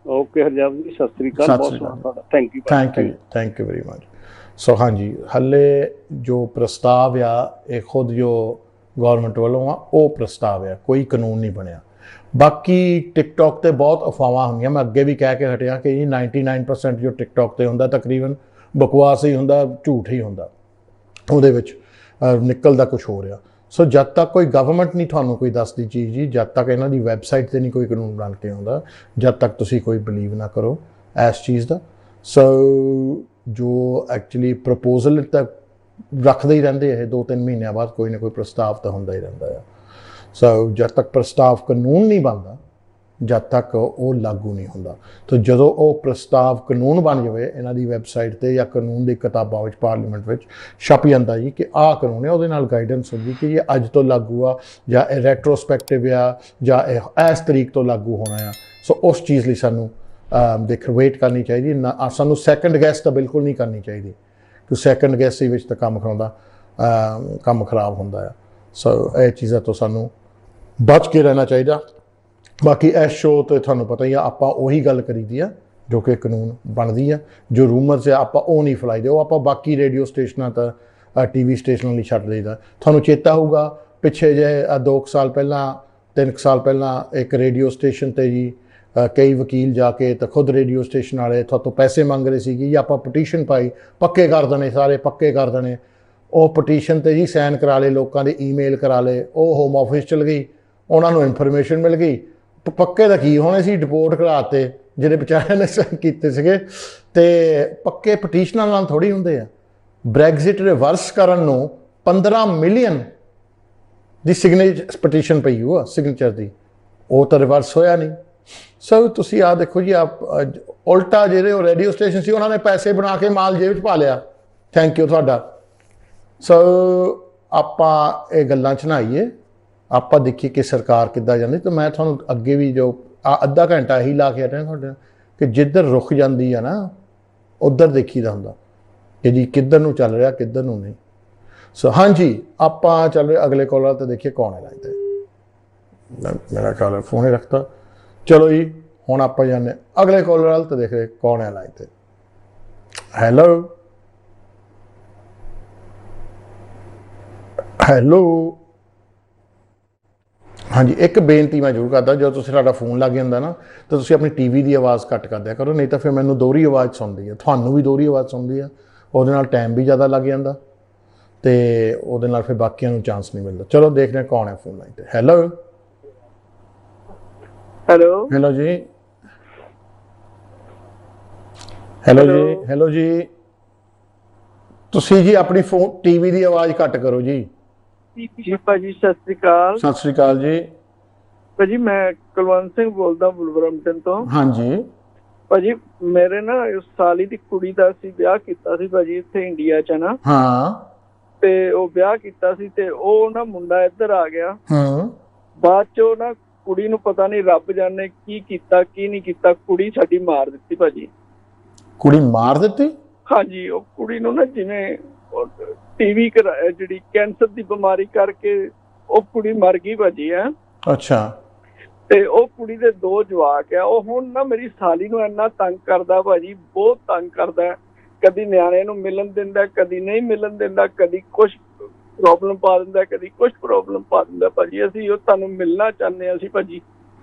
ਓਕੇ ਹਰਜਾਬ ਜੀ, ਸਤਿ ਸ੍ਰੀ ਅਕਾਲ, ਬਹੁਤ ਤੁਹਾਡਾ ਥੈਂਕ ਯੂ ਵੈਰੀ ਮਚ। ਸੋ ਹਾਂਜੀ, ਹਲੇ ਜੋ ਪ੍ਰਸਤਾਵ ਆ ਇਹ ਖੁਦ ਜੋ ਗੌਰਮੈਂਟ ਵੱਲੋਂ ਆ ਉਹ ਪ੍ਰਸਤਾਵ ਆ, ਕੋਈ ਕਾਨੂੰਨ ਨਹੀਂ ਬਣਿਆ। ਬਾਕੀ ਟਿਕਟੌਕ ਤੇ ਬਹੁਤ ਅਫਵਾਹਾਂ ਹੁੰਦੀਆਂ। ਮੈਂ ਅੱਗੇ ਵੀ ਕਹਿ ਕੇ ਹਟਿਆ ਕਿ ਜੀ 99% ਜੋ ਟਿਕਟੌਕ ਤੇ ਹੁੰਦਾ ਤਕਰੀਬਨ ਬਕਵਾਸ ਹੀ ਹੁੰਦਾ, ਝੂਠ ਹੀ ਹੁੰਦਾ, ਉਹਦੇ ਵਿੱਚ ਨਿਕਲਦਾ ਕੁਛ ਹੋ ਰਿਹਾ। ਸੋ ਜਦ ਤੱਕ ਕੋਈ ਗਵਰਨਮੈਂਟ ਨਹੀਂ ਤੁਹਾਨੂੰ ਕੋਈ ਦੱਸਦੀ ਚੀਜ਼ ਜੀ, ਜਦ ਤੱਕ ਇਹਨਾਂ ਦੀ ਵੈਬਸਾਈਟ 'ਤੇ ਨਹੀਂ ਕੋਈ ਕਾਨੂੰਨ ਬਣ ਕੇ ਆਉਂਦਾ, ਜਦ ਤੱਕ ਤੁਸੀਂ ਕੋਈ ਬਿਲੀਵ ਨਾ ਕਰੋ ਇਸ ਚੀਜ਼ ਦਾ। ਸੋ ਜੋ ਐਕਚੁਅਲੀ ਪ੍ਰਪੋਜ਼ਲ ਤਾਂ ਰੱਖਦੇ ਹੀ ਰਹਿੰਦੇ ਇਹ 2-3 ਮਹੀਨਿਆਂ ਬਾਅਦ ਕੋਈ ਨਾ ਕੋਈ ਪ੍ਰਸਤਾਵ ਤਾਂ ਹੁੰਦਾ ਹੀ ਰਹਿੰਦਾ ਆ। ਸੋ ਜਦ ਤੱਕ ਪ੍ਰਸਤਾਵ ਕਾਨੂੰਨ ਨਹੀਂ ਬਣਦਾ, ਜਦ ਤੱਕ ਉਹ ਲਾਗੂ ਨਹੀਂ ਹੁੰਦਾ। ਤਾਂ ਜਦੋਂ ਉਹ ਪ੍ਰਸਤਾਵ ਕਾਨੂੰਨ ਬਣ ਜਾਵੇ, ਇਹਨਾਂ ਦੀ ਵੈਬਸਾਈਟ 'ਤੇ ਜਾਂ ਕਾਨੂੰਨ ਦੀ ਕਿਤਾਬਾਂ ਵਿੱਚ ਪਾਰਲੀਮੈਂਟ ਵਿੱਚ ਛਪ ਜਾਂਦਾ ਜੀ ਕਿ ਆਹ ਕਾਨੂੰਨ ਹੈ, ਉਹਦੇ ਨਾਲ ਗਾਈਡੈਂਸ ਹੁੰਦੀ ਕਿ ਇਹ ਅੱਜ ਤੋਂ ਲਾਗੂ ਆ ਜਾਂ ਇਹ ਰੈਟਰੋਸਪੈਕਟਿਵ ਆ ਜਾਂ ਇਹ ਇਸ ਤਰੀਕ ਤੋਂ ਲਾਗੂ ਹੋਣਾ ਆ। ਸੋ ਉਸ ਚੀਜ਼ ਲਈ ਸਾਨੂੰ ਵੇਟ ਕਰਨੀ ਚਾਹੀਦੀ ਨਾ, ਸਾਨੂੰ ਸੈਕੰਡ ਗੈਸ ਤਾਂ ਬਿਲਕੁਲ ਨਹੀਂ ਕਰਨੀ ਚਾਹੀਦੀ, ਕਿ ਸੈਕੰਡ ਗੈਸ ਦੇ ਵਿੱਚ ਤਾਂ ਕੰਮ ਖਰਾਬ ਹੁੰਦਾ ਆ। ਸੋ ਇਹ ਚੀਜ਼ਾਂ ਤੋਂ ਸਾਨੂੰ ਬਚ ਕੇ ਰਹਿਣਾ ਚਾਹੀਦਾ। ਬਾਕੀ ਇਸ ਸ਼ੋਅ 'ਤੇ ਤੁਹਾਨੂੰ ਪਤਾ ਹੀ ਆ, ਆਪਾਂ ਉਹੀ ਗੱਲ ਕਰੀਦੀ ਆ ਜੋ ਕਿ ਕਾਨੂੰਨ ਬਣਦੀ ਆ। ਜੋ ਰੂਮਰਸ ਆ ਆਪਾਂ ਉਹ ਨਹੀਂ ਫੈਲਾਈਦੇ, ਉਹ ਆਪਾਂ ਬਾਕੀ ਰੇਡੀਓ ਸਟੇਸ਼ਨਾਂ ਤਾਂ TV ਸਟੇਸ਼ਨਾਂ ਲਈ ਛੱਡ ਦਈਦਾ। ਤੁਹਾਨੂੰ ਚੇਤਾ ਹੋਊਗਾ ਪਿੱਛੇ ਜਿਹੇ 2 ਸਾਲ ਪਹਿਲਾਂ 3 ਸਾਲ ਪਹਿਲਾਂ ਇੱਕ ਰੇਡੀਓ ਸਟੇਸ਼ਨ 'ਤੇ ਜੀ ਕਈ ਵਕੀਲ ਜਾ ਕੇ ਤਾਂ ਖੁਦ ਰੇਡੀਓ ਸਟੇਸ਼ਨ ਵਾਲੇ ਤੁਹਾਤੋਂ ਪੈਸੇ ਮੰਗ ਰਹੇ ਸੀ ਕਿ ਆਪਾਂ ਪਟੀਸ਼ਨ ਪਾਈ, ਪੱਕੇ ਕਰ ਦੇਣੇ, ਸਾਰੇ ਪੱਕੇ ਕਰ ਦੇਣੇ। ਉਹ ਪਟੀਸ਼ਨ 'ਤੇ ਜੀ ਸਾਈਨ ਕਰਾ ਲਏ, ਲੋਕਾਂ ਦੇ ਈਮੇਲ ਕਰਾ ਲਏ, ਉਹ ਹੋਮ ਆਫਿਸ ਚਲ ਗਈ, ਉਹਨਾਂ ਨੂੰ ਇਨਫੋਰਮੇਸ਼ਨ ਮਿਲ ਗਈ। ਪੱਕੇ ਦਾ ਕੀ ਹੋਣੇ ਸੀ, ਡਿਪੋਰਟ ਕਰਾਤੇ ਜਿਹੜੇ ਵਿਚਾਰਿਆਂ ਨੇ ਸਾਈਨ ਕੀਤੇ ਸੀਗੇ। ਤੇ ਪੱਕੇ ਪਟੀਸ਼ਨਾਂ ਨਾਲ ਥੋੜ੍ਹੀ ਹੁੰਦੇ ਆ। ਬ੍ਰੈਗਜ਼ਿਟ ਰਿਵਰਸ ਕਰਨ ਨੂੰ 15 ਮਿਲੀਅਨ ਦੀ ਪਟੀਸ਼ਨ ਪਈ ਹੋਆ ਸਿਗਨੇਚਰ ਦੀ, ਉਹ ਤਾਂ ਰਿਵਰਸ ਹੋਇਆ ਨਹੀਂ। ਸੋ ਤੁਸੀਂ ਆਹ ਦੇਖੋ ਜੀ, ਉਲਟਾ ਜਿਹੜੇ ਉਹ ਰੇਡੀਓ ਸਟੇਸ਼ਨ ਸੀ ਉਹਨਾਂ ਨੇ ਪੈਸੇ ਬਣਾ ਕੇ ਮਾਲ ਜੇਬ 'ਚ ਪਾ ਲਿਆ। ਥੈਂਕ ਯੂ ਤੁਹਾਡਾ। ਸੋ ਆਪਾਂ ਇਹ ਗੱਲਾਂ 'ਚ ਨਾ ਆਈਏ, ਆਪਾਂ ਦੇਖੀਏ ਕਿ ਸਰਕਾਰ ਕਿੱਦਾਂ ਜਾਂਦੀ। ਤਾਂ ਮੈਂ ਤੁਹਾਨੂੰ ਅੱਗੇ ਵੀ ਜੋ ਅੱਧਾ ਘੰਟਾ ਇਹੀ ਲਾ ਕੇ ਹਟਿਆ ਤੁਹਾਡੇ ਕਿ ਜਿੱਧਰ ਰੁਕ ਜਾਂਦੀ ਆ ਨਾ ਉੱਧਰ ਦੇਖੀਦਾ ਹੁੰਦਾ ਕਿ ਜੀ ਕਿੱਧਰ ਨੂੰ ਚੱਲ ਰਿਹਾ, ਕਿੱਧਰ ਨੂੰ ਨਹੀਂ। ਸੋ ਹਾਂਜੀ, ਆਪਾਂ ਚੱਲ ਰਹੇ ਅਗਲੇ ਕਾਲਰ ਤੇ ਦੇਖੀਏ ਕੌਣ ਹੈ ਲਾਈਨ ਤੇ। ਮੇਰਾ ਖਿਆਲ ਹੈ ਫੋਨ ਹੀ ਰੱਖਤਾ। ਚਲੋ ਜੀ, ਹੁਣ ਆਪਾਂ ਜਾਂਦੇ ਅਗਲੇ ਕਾਲਰ ਵੱਲ ਤੇ ਦੇਖ ਰਹੇ ਕੌਣ ਹੈ ਲਾਈਨ ਤੇ। ਹੈਲੋ ਹਾਂਜੀ, ਇੱਕ ਬੇਨਤੀ ਮੈਂ ਜ਼ਰੂਰ ਕਰਦਾ, ਜਦੋਂ ਤੁਸੀਂ ਸਾਡਾ ਫੋਨ ਲੱਗ ਜਾਂਦਾ ਨਾ ਤਾਂ ਤੁਸੀਂ ਆਪਣੀ TV ਦੀ ਆਵਾਜ਼ ਘੱਟ ਕਰ ਦਿਆ ਕਰੋ, ਨਹੀਂ ਤਾਂ ਫਿਰ ਮੈਨੂੰ ਦੋਹਰੀ ਆਵਾਜ਼ ਸੁਣਦੀ ਹੈ, ਤੁਹਾਨੂੰ ਵੀ ਦੋਹਰੀ ਆਵਾਜ਼ ਸੁਣਦੀ ਆ, ਉਹਦੇ ਨਾਲ ਟਾਈਮ ਵੀ ਜ਼ਿਆਦਾ ਲੱਗ ਜਾਂਦਾ ਤੇ ਉਹਦੇ ਨਾਲ ਫਿਰ ਬਾਕੀਆਂ ਨੂੰ ਚਾਂਸ ਨਹੀਂ ਮਿਲਦਾ। ਚਲੋ ਦੇਖਦੇ ਹਾਂ ਕੌਣ ਹੈ ਫੋਨ ਲਾਈਨ ਤੇ। ਹੈਲੋ ਜੀ, ਤੁਸੀਂ ਜੀ ਆਪਣੀ ਟੀਵੀ ਦੀ ਆਵਾਜ਼ ਘੱਟ ਕਰੋ ਜੀ। ਜੀ ਭਾਜੀ ਸਤਿ ਸ੍ਰੀ ਅਕਾਲ। ਸਤਿ ਸ੍ਰੀ ਅਕਾਲ ਜੀ। ਭਾਜੀ ਮੈਂ ਕੁਲਵੰਤ ਸਿੰਘ ਬੋਲਦਾ ਵੁਲਵਰਹੈਂਪਟਨ ਤੋਂ। ਹਾਂਜੀ ਭਾਜੀ ਮੇਰੇ ਨਾ ਸਾਲੀ ਦੀ ਕੁੜੀ ਦਾ ਅਸੀਂ ਵਿਆਹ ਕੀਤਾ ਸੀ ਭਾਜੀ ਇੱਥੇ ਇੰਡੀਆ 'ਚ ਨਾ। ਹਾਂ। ਤੇ ਉਹ ਵਿਆਹ ਕੀਤਾ ਸੀ ਤੇ ਉਹ ਨਾ ਮੁੰਡਾ ਇੱਧਰ ਆ ਗਿਆ। ਹਾਂ। ਬਾਅਦ 'ਚ ਉਹ ਨਾ ਕੁੜੀ ਨੂੰ ਪਤਾ ਨਹੀਂ ਰੱਬ ਜਾਣੇ ਕੀ ਕੀਤਾ ਕੀ ਨਹੀਂ ਕੀਤਾ, ਕੁੜੀ ਸਾਡੀ ਮਾਰ ਦਿੱਤੀ ਭਾਜੀ। ਕੁੜੀ ਮਾਰ ਦਿੱਤੀ? ਹਾਂਜੀ, ਉਹ ਕੁੜੀ ਨੂੰ ਨਾ ਜਿਵੇਂ ਟੀਵੀ ਜਿਹੜੀ ਕੈਂਸਰ ਦੀ ਬਿਮਾਰੀ ਕਰਕੇ ਉਹ ਕੁੜੀ ਮਰ ਗਈ ਭਾਜੀ। ਹੈ ਅੱਛਾ। ਤੇ ਉਹ ਕੁੜੀ ਦੇ 2 ਜਵਾਕ ਆ। ਉਹ ਹੁਣ ਨਾ ਮੇਰੀ ਸਾਲੀ ਨੂੰ ਇੰਨਾ ਤੰਗ ਕਰਦਾ ਭਾਜੀ, ਬਹੁਤ ਤੰਗ ਕਰਦਾ। ਕਦੀ ਨਿਆਣੇ ਨੂੰ ਮਿਲਣ ਦਿੰਦਾ, ਕਦੀ ਨਹੀਂ ਮਿਲਣ ਦਿੰਦਾ, ਕਦੀ ਕੁਛ ਪ੍ਰੋਬਲਮ ਪਾ ਦਿੰਦਾ, ਕਦੀ ਕੁਛ ਪ੍ਰੋਬਲਮ ਪਾ ਦਿੰਦਾ ਭਾਜੀ। ਅਸੀਂ ਉਹ ਤੁਹਾਨੂੰ ਮਿਲਣਾ ਚਾਹੁੰਦੇ ਹਾਂ ਅਸੀਂ ਭਾਜੀ।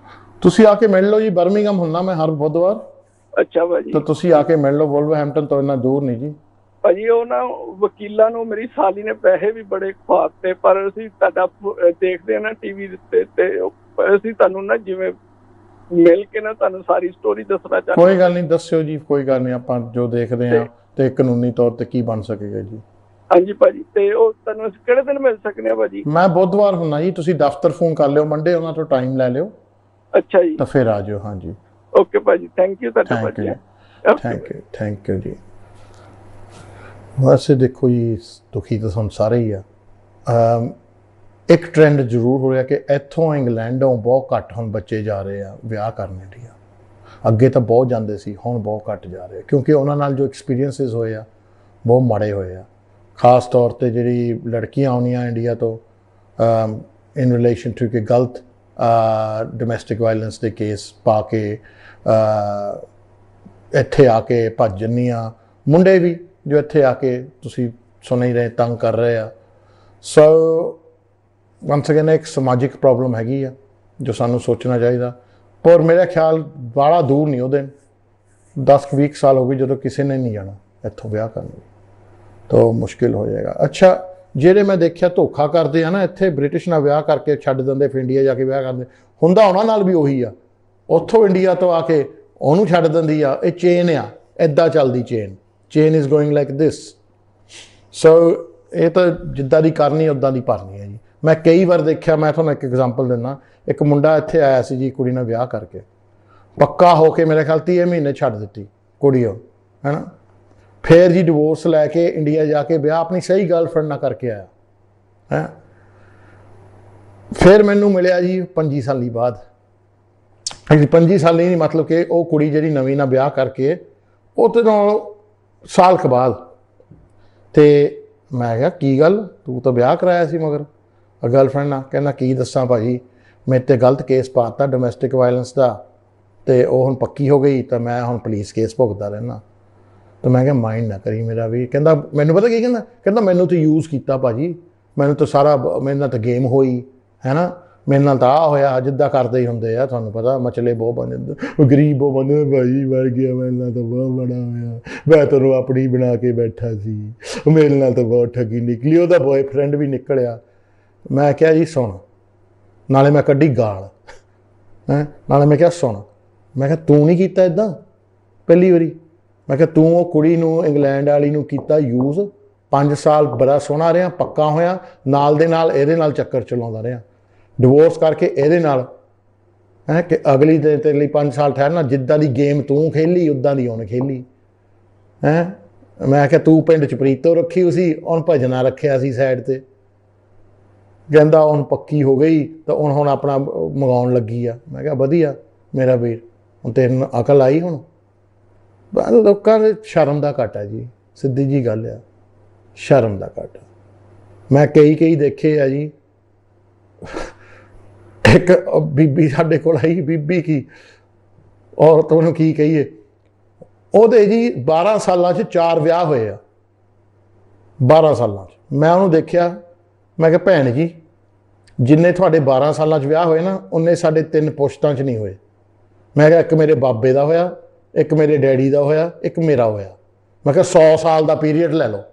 ਤੁਸੀਂ ਆ ਕੇ ਮਿਲ ਲਓ ਜੀ, ਬਰਮਿੰਘਮ ਹੁੰਦਾ ਮੈਂ ਹਰ ਬੁੱਧਵਾਰ। ਅੱਛਾ ਭਾਜੀ। ਤਾਂ ਤੁਸੀਂ ਆ ਕੇ ਮਿਲ ਲਓ, ਵੁਲਵਰਹੈਂਪਟਨ ਤੋਂ ਇੰਨਾ ਦੂਰ ਨਹੀਂ ਜੀ ਭਾਜੀ। ਉਹ ਨਾ ਵਕੀਲਾਂ ਨੂੰ ਮੇਰੀ ਸਾਲੀ ਨੇ ਪੈਸੇ ਵੀ ਬੜੇ ਖਵਾ ਦਿੱਤੇ, ਪਰ ਅਸੀਂ ਤੁਹਾਡਾ ਦੇਖਦੇ ਹਾਂ ਨਾ ਟੀਵੀ ਦੇ ਉੱਤੇ, ਤੇ ਅਸੀਂ ਤੁਹਾਨੂੰ ਨਾ ਜਿਵੇਂ ਮਿਲ ਕੇ ਨਾ ਤੁਹਾਨੂੰ ਸਾਰੀ ਸਟੋਰੀ ਦੱਸਣਾ ਚਾਹੁੰਦੇ। ਕੋਈ ਗੱਲ ਨਹੀਂ, ਦੱਸਿਓ ਜੀ, ਕੋਈ ਗੱਲ ਨਹੀਂ। ਆਪਾਂ ਜੋ ਦੇਖਦੇ ਹਾਂ ਤੇ ਕਾਨੂੰਨੀ ਤੌਰ ਤੇ ਕੀ ਬਣ ਸਕੇਗਾ ਜੀ। ਹਾਂਜੀ ਭਾਜੀ। ਤੇ ਉਹ ਤੁਹਾਨੂੰ ਅਸੀਂ ਕਿਹੜੇ ਦਿਨ ਮਿਲ ਸਕਦੇ ਹਾਂ ਭਾਜੀ? ਮੈਂ ਬੁੱਧਵਾਰ ਹੁੰਦਾ ਜੀ, ਤੁਸੀਂ ਦਫ਼ਤਰ ਫੋਨ ਕਰ ਲਿਓ ਮੰਡੇ, ਉਹਨਾਂ ਤੋਂ ਟਾਈਮ ਲੈ ਲਿਓ। ਅੱਛਾ ਜੀ। ਤਾਂ ਫਿਰ ਆ ਜਾਓ। ਹਾਂਜੀ ਓਕੇ ਭਾਜੀ, ਥੈਂਕ ਯੂ ਤੁਹਾਡਾ ਭਾਜੀ। ਥੈਂਕ ਯੂ ਜੀ। ਵੈਸੇ ਦੇਖੋ ਜੀ, ਦੁਖੀ ਤਾਂ ਸਾਨੂੰ ਸਾਰੇ ਹੀ ਆ। ਇੱਕ ਟ੍ਰੈਂਡ ਜ਼ਰੂਰ ਹੋ ਰਿਹਾ ਕਿ ਇੱਥੋਂ ਇੰਗਲੈਂਡੋਂ ਬਹੁਤ ਘੱਟ ਹੁਣ ਬੱਚੇ ਜਾ ਰਹੇ ਆ ਵਿਆਹ ਕਰਨ ਇੰਡੀਆ। ਅੱਗੇ ਤਾਂ ਬਹੁਤ ਜਾਂਦੇ ਸੀ, ਹੁਣ ਬਹੁਤ ਘੱਟ ਜਾ ਰਹੇ, ਕਿਉਂਕਿ ਉਹਨਾਂ ਨਾਲ ਜੋ ਐਕਸਪੀਰੀਅੰਸਿਸ ਹੋਏ ਆ ਬਹੁਤ ਮਾੜੇ ਹੋਏ ਆ। ਖਾਸ ਤੌਰ ਤੇ ਜਿਹੜੀ ਲੜਕੀਆਂ ਆਉਂਦੀਆਂ ਇੰਡੀਆ ਤੋਂ ਇਨ ਰਿਲੇਸ਼ਨ ਟੂ ਕਿ ਗਲਤ ਡੋਮੈਸਟਿਕ ਵਾਇਲੈਂਸ ਦੇ ਕੇਸ ਪਾ ਕੇ ਇੱਥੇ ਆ ਕੇ ਭੱਜ ਜਾਂਦੀਆਂ। ਮੁੰਡੇ ਵੀ ਜੋ ਇੱਥੇ ਆ ਕੇ ਤੁਸੀਂ ਸੁਣ ਹੀ ਰਹੇ ਤੰਗ ਕਰ ਰਹੇ ਆ। ਸੋ ਵੰਸ ਅਗੇਨ ਇੱਕ ਸਮਾਜਿਕ ਪ੍ਰੋਬਲਮ ਹੈਗੀ ਆ ਜੋ ਸਾਨੂੰ ਸੋਚਣਾ ਚਾਹੀਦਾ। ਪਰ ਮੇਰਾ ਖਿਆਲ ਬਾਹਲਾ ਦੂਰ ਨਹੀਂ, ਉਹਦੇ 10-20 ਸਾਲ ਹੋ ਗਏ ਜਦੋਂ ਕਿਸੇ ਨੇ ਨਹੀਂ ਜਾਣਾ ਇੱਥੋਂ ਵਿਆਹ ਕਰਨ ਲਈ, ਤਾਂ ਮੁਸ਼ਕਿਲ ਹੋ ਜਾਏਗਾ। ਅੱਛਾ, ਜਿਹੜੇ ਮੈਂ ਦੇਖਿਆ ਧੋਖਾ ਕਰਦੇ ਆ ਨਾ, ਇੱਥੇ ਬ੍ਰਿਟਿਸ਼ ਨਾਲ ਵਿਆਹ ਕਰਕੇ ਛੱਡ ਦਿੰਦੇ, ਫਿਰ ਇੰਡੀਆ ਜਾ ਕੇ ਵਿਆਹ ਕਰਦੇ, ਹੁੰਦਾ ਉਹਨਾਂ ਨਾਲ ਵੀ ਉਹੀ ਆ। ਉੱਥੋਂ ਇੰਡੀਆ ਤੋਂ ਆ ਕੇ ਉਹਨੂੰ ਛੱਡ ਦਿੰਦੀ ਆ। ਇਹ ਚੇਨ ਆ, ਇੱਦਾਂ ਚੱਲਦੀ chain is going like this. So ਇਹ ਤਾਂ ਜਿੱਦਾਂ ਦੀ ਕਰਨੀ ਉੱਦਾਂ ਦੀ ਭਰਨੀ ਹੈ ਜੀ। ਮੈਂ ਕਈ ਵਾਰ ਦੇਖਿਆ, ਮੈਂ ਤੁਹਾਨੂੰ ਇੱਕ ਐਗਜ਼ਾਮਪਲ ਦਿੰਦਾ। ਇੱਕ ਮੁੰਡਾ ਇੱਥੇ ਆਇਆ ਸੀ ਜੀ, ਕੁੜੀ ਨਾਲ ਵਿਆਹ ਕਰਕੇ ਪੱਕਾ ਹੋ ਕੇ ਮੇਰੇ ਖਿਆਲ 30 ਮਹੀਨੇ ਛੱਡ ਦਿੱਤੀ ਕੁੜੀ ਉਹ, ਹੈ ਨਾ। ਫਿਰ ਜੀ ਡਿਵੋਰਸ ਲੈ ਕੇ ਇੰਡੀਆ ਜਾ ਕੇ ਵਿਆਹ ਆਪਣੀ ਸਹੀ ਗਰਲਫ੍ਰੈਂਡ ਨਾਲ ਕਰਕੇ ਆਇਆ ਹੈ। ਫਿਰ ਮੈਨੂੰ ਮਿਲਿਆ ਜੀ 25 ਸਾਲੀ ਬਾਅਦ। 25 ਸਾਲੀ ਨਹੀਂ, ਮਤਲਬ ਕਿ ਉਹ ਕੁੜੀ ਜਿਹੜੀ ਨਵੀਂ ਨਾਲ ਵਿਆਹ ਕਰਕੇ ਉਹਦੇ ਨਾਲ ਸਾਲ ਕੁ ਬਾਅਦ। ਤੇ ਮੈਂ ਕਿਹਾ ਕੀ ਗੱਲ, ਤੂੰ ਤਾਂ ਵਿਆਹ ਕਰਾਇਆ ਸੀ ਮਗਰ ਗਰਲਫ੍ਰੈਂਡ ਨਾਲ? ਕਹਿੰਦਾ ਕੀ ਦੱਸਾਂ ਭਾਜੀ, ਮੇਰੇ 'ਤੇ ਗਲਤ ਕੇਸ ਪਾ ਦਿੱਤਾ ਡੋਮੈਸਟਿਕ ਵਾਇਲੈਂਸ ਦਾ, ਅਤੇ ਉਹ ਹੁਣ ਪੱਕੀ ਹੋ ਗਈ ਤਾਂ ਮੈਂ ਹੁਣ ਪੁਲਿਸ ਕੇਸ ਭੁਗਤਦਾ ਰਹਿੰਦਾ। ਤਾਂ ਮੈਂ ਕਿਹਾ ਮਾਈਂਡ ਨਾ ਕਰੀ ਮੇਰਾ ਵੀ। ਕਹਿੰਦਾ ਮੈਨੂੰ ਪਤਾ ਕੀ ਕਹਿੰਦਾ ਮੈਨੂੰ ਤਾਂ ਯੂਜ਼ ਕੀਤਾ ਭਾਜੀ, ਮੈਨੂੰ ਤਾਂ ਸਾਰਾ ਮੇਰੇ ਨਾਲ ਤਾਂ ਗੇਮ ਹੋਈ ਹੈ ਨਾ, ਮੇਰੇ ਨਾਲ ਤਾਂ ਆਹ ਹੋਇਆ, ਜਿੱਦਾਂ ਕਰਦੇ ਹੀ ਹੁੰਦੇ ਆ, ਤੁਹਾਨੂੰ ਪਤਾ ਮਚਲੇ ਬਹੁਤ ਬਣ ਜਾਂਦੇ, ਗਰੀਬ ਬਹੁਤ ਬਣਦੇ ਭਾਈ, ਮਰ ਗਿਆ, ਮੇਰੇ ਨਾਲ ਤਾਂ ਬਹੁਤ ਬੜਾ ਹੋਇਆ, ਮੈਂ ਤੈਨੂੰ ਆਪਣੀ ਬਣਾ ਕੇ ਬੈਠਾ ਸੀ, ਮੇਰੇ ਨਾਲ ਤਾਂ ਬਹੁਤ ਠੱਗੀ ਨਿਕਲੀ, ਉਹਦਾ ਬॉयਫ੍ਰੈਂਡ ਵੀ ਨਿਕਲਿਆ। ਮੈਂ ਕਿਹਾ ਜੀ ਸੁਣ, ਨਾਲੇ ਮੈਂ ਕੱਢੀ ਗਾਲ ਹੈਂ, ਨਾਲੇ ਮੈਂ ਕਿਹਾ ਸੁਣ, ਮੈਂ ਕਿਹਾ ਤੂੰ ਨਹੀਂ ਕੀਤਾ ਇੱਦਾਂ ਪਹਿਲੀ ਵਾਰੀ? ਮੈਂ ਕਿਹਾ ਤੂੰ ਉਹ ਕੁੜੀ ਨੂੰ ਇੰਗਲੈਂਡ ਵਾਲੀ ਨੂੰ ਕੀਤਾ ਯੂਜ਼, 5 ਸਾਲ ਬੜਾ ਸੋਹਣਾ ਰਿਹਾ, ਪੱਕਾ ਹੋਇਆ, ਨਾਲ ਦੇ ਨਾਲ ਇਹਦੇ ਨਾਲ ਚੱਕਰ ਚਲਾਉਂਦਾ ਰਿਹਾ, ਡਿਵੋਰਸ ਕਰਕੇ ਇਹਦੇ ਨਾਲ ਹੈ ਕਿ ਅਗਲੀ ਦੇ ਤੇਰੇ ਲਈ 5 ਸਾਲ ਠਹਿਰਨਾ, ਜਿੱਦਾਂ ਦੀ ਗੇਮ ਤੂੰ ਖੇਲੀ ਉੱਦਾਂ ਦੀ ਉਹਨੇ ਖੇਲੀ ਹੈ। ਮੈਂ ਕਿਹਾ ਤੂੰ ਪਿੰਡ 'ਚ ਪ੍ਰੀਤੋਂ ਰੱਖੀ ਹੋਈ ਸੀ, ਉਹਨ ਭਜਨਾ ਰੱਖਿਆ ਸੀ ਸਾਈਡ 'ਤੇ। ਕਹਿੰਦਾ ਹੁਣ ਪੱਕੀ ਹੋ ਗਈ ਤਾਂ ਹੁਣ ਆਪਣਾ ਮੰਗਾਉਣ ਲੱਗੀ ਆ। ਮੈਂ ਕਿਹਾ ਵਧੀਆ ਮੇਰਾ ਵੀਰ, ਹੁਣ ਤੈਨੂੰ ਅਕਲ ਆਈ। ਹੁਣ ਲੋਕਾਂ ਦੇ ਸ਼ਰਮ ਦਾ ਘੱਟ ਹੈ ਜੀ, ਸਿੱਧੀ ਜੀ ਗੱਲ ਆ, ਸ਼ਰਮ ਦਾ ਘੱਟ। ਮੈਂ ਕਈ ਦੇਖੇ ਆ ਜੀ। ਇੱਕ ਬੀਬੀ ਸਾਡੇ ਕੋਲ ਆਈ, ਬੀਬੀ ਕੀ ਔਰਤ, ਉਹਨੂੰ ਕੀ ਕਹੀਏ, ਉਹਦੇ ਜੀ 12 ਸਾਲਾਂ 'ਚ 4 ਵਿਆਹ ਹੋਏ ਆ, 12 ਸਾਲਾਂ 'ਚ। ਮੈਂ ਉਹਨੂੰ ਦੇਖਿਆ, ਮੈਂ ਕਿਹਾ ਭੈਣ ਜੀ ਜਿੰਨੇ ਤੁਹਾਡੇ 12 ਸਾਲਾਂ 'ਚ ਵਿਆਹ ਹੋਏ ਨਾ, ਉਨੇ ਸਾਡੇ 3 ਪੁਸ਼ਤਾਂ 'ਚ ਨਹੀਂ ਹੋਏ। ਮੈਂ ਕਿਹਾ ਇੱਕ ਮੇਰੇ ਬਾਬੇ ਦਾ ਹੋਇਆ, ਇੱਕ ਮੇਰੇ ਡੈਡੀ ਦਾ ਹੋਇਆ, ਇੱਕ ਮੇਰਾ ਹੋਇਆ। ਮੈਂ ਕਿਹਾ 100 ਸਾਲ ਦਾ ਪੀਰੀਅਡ ਲੈ ਲਓ,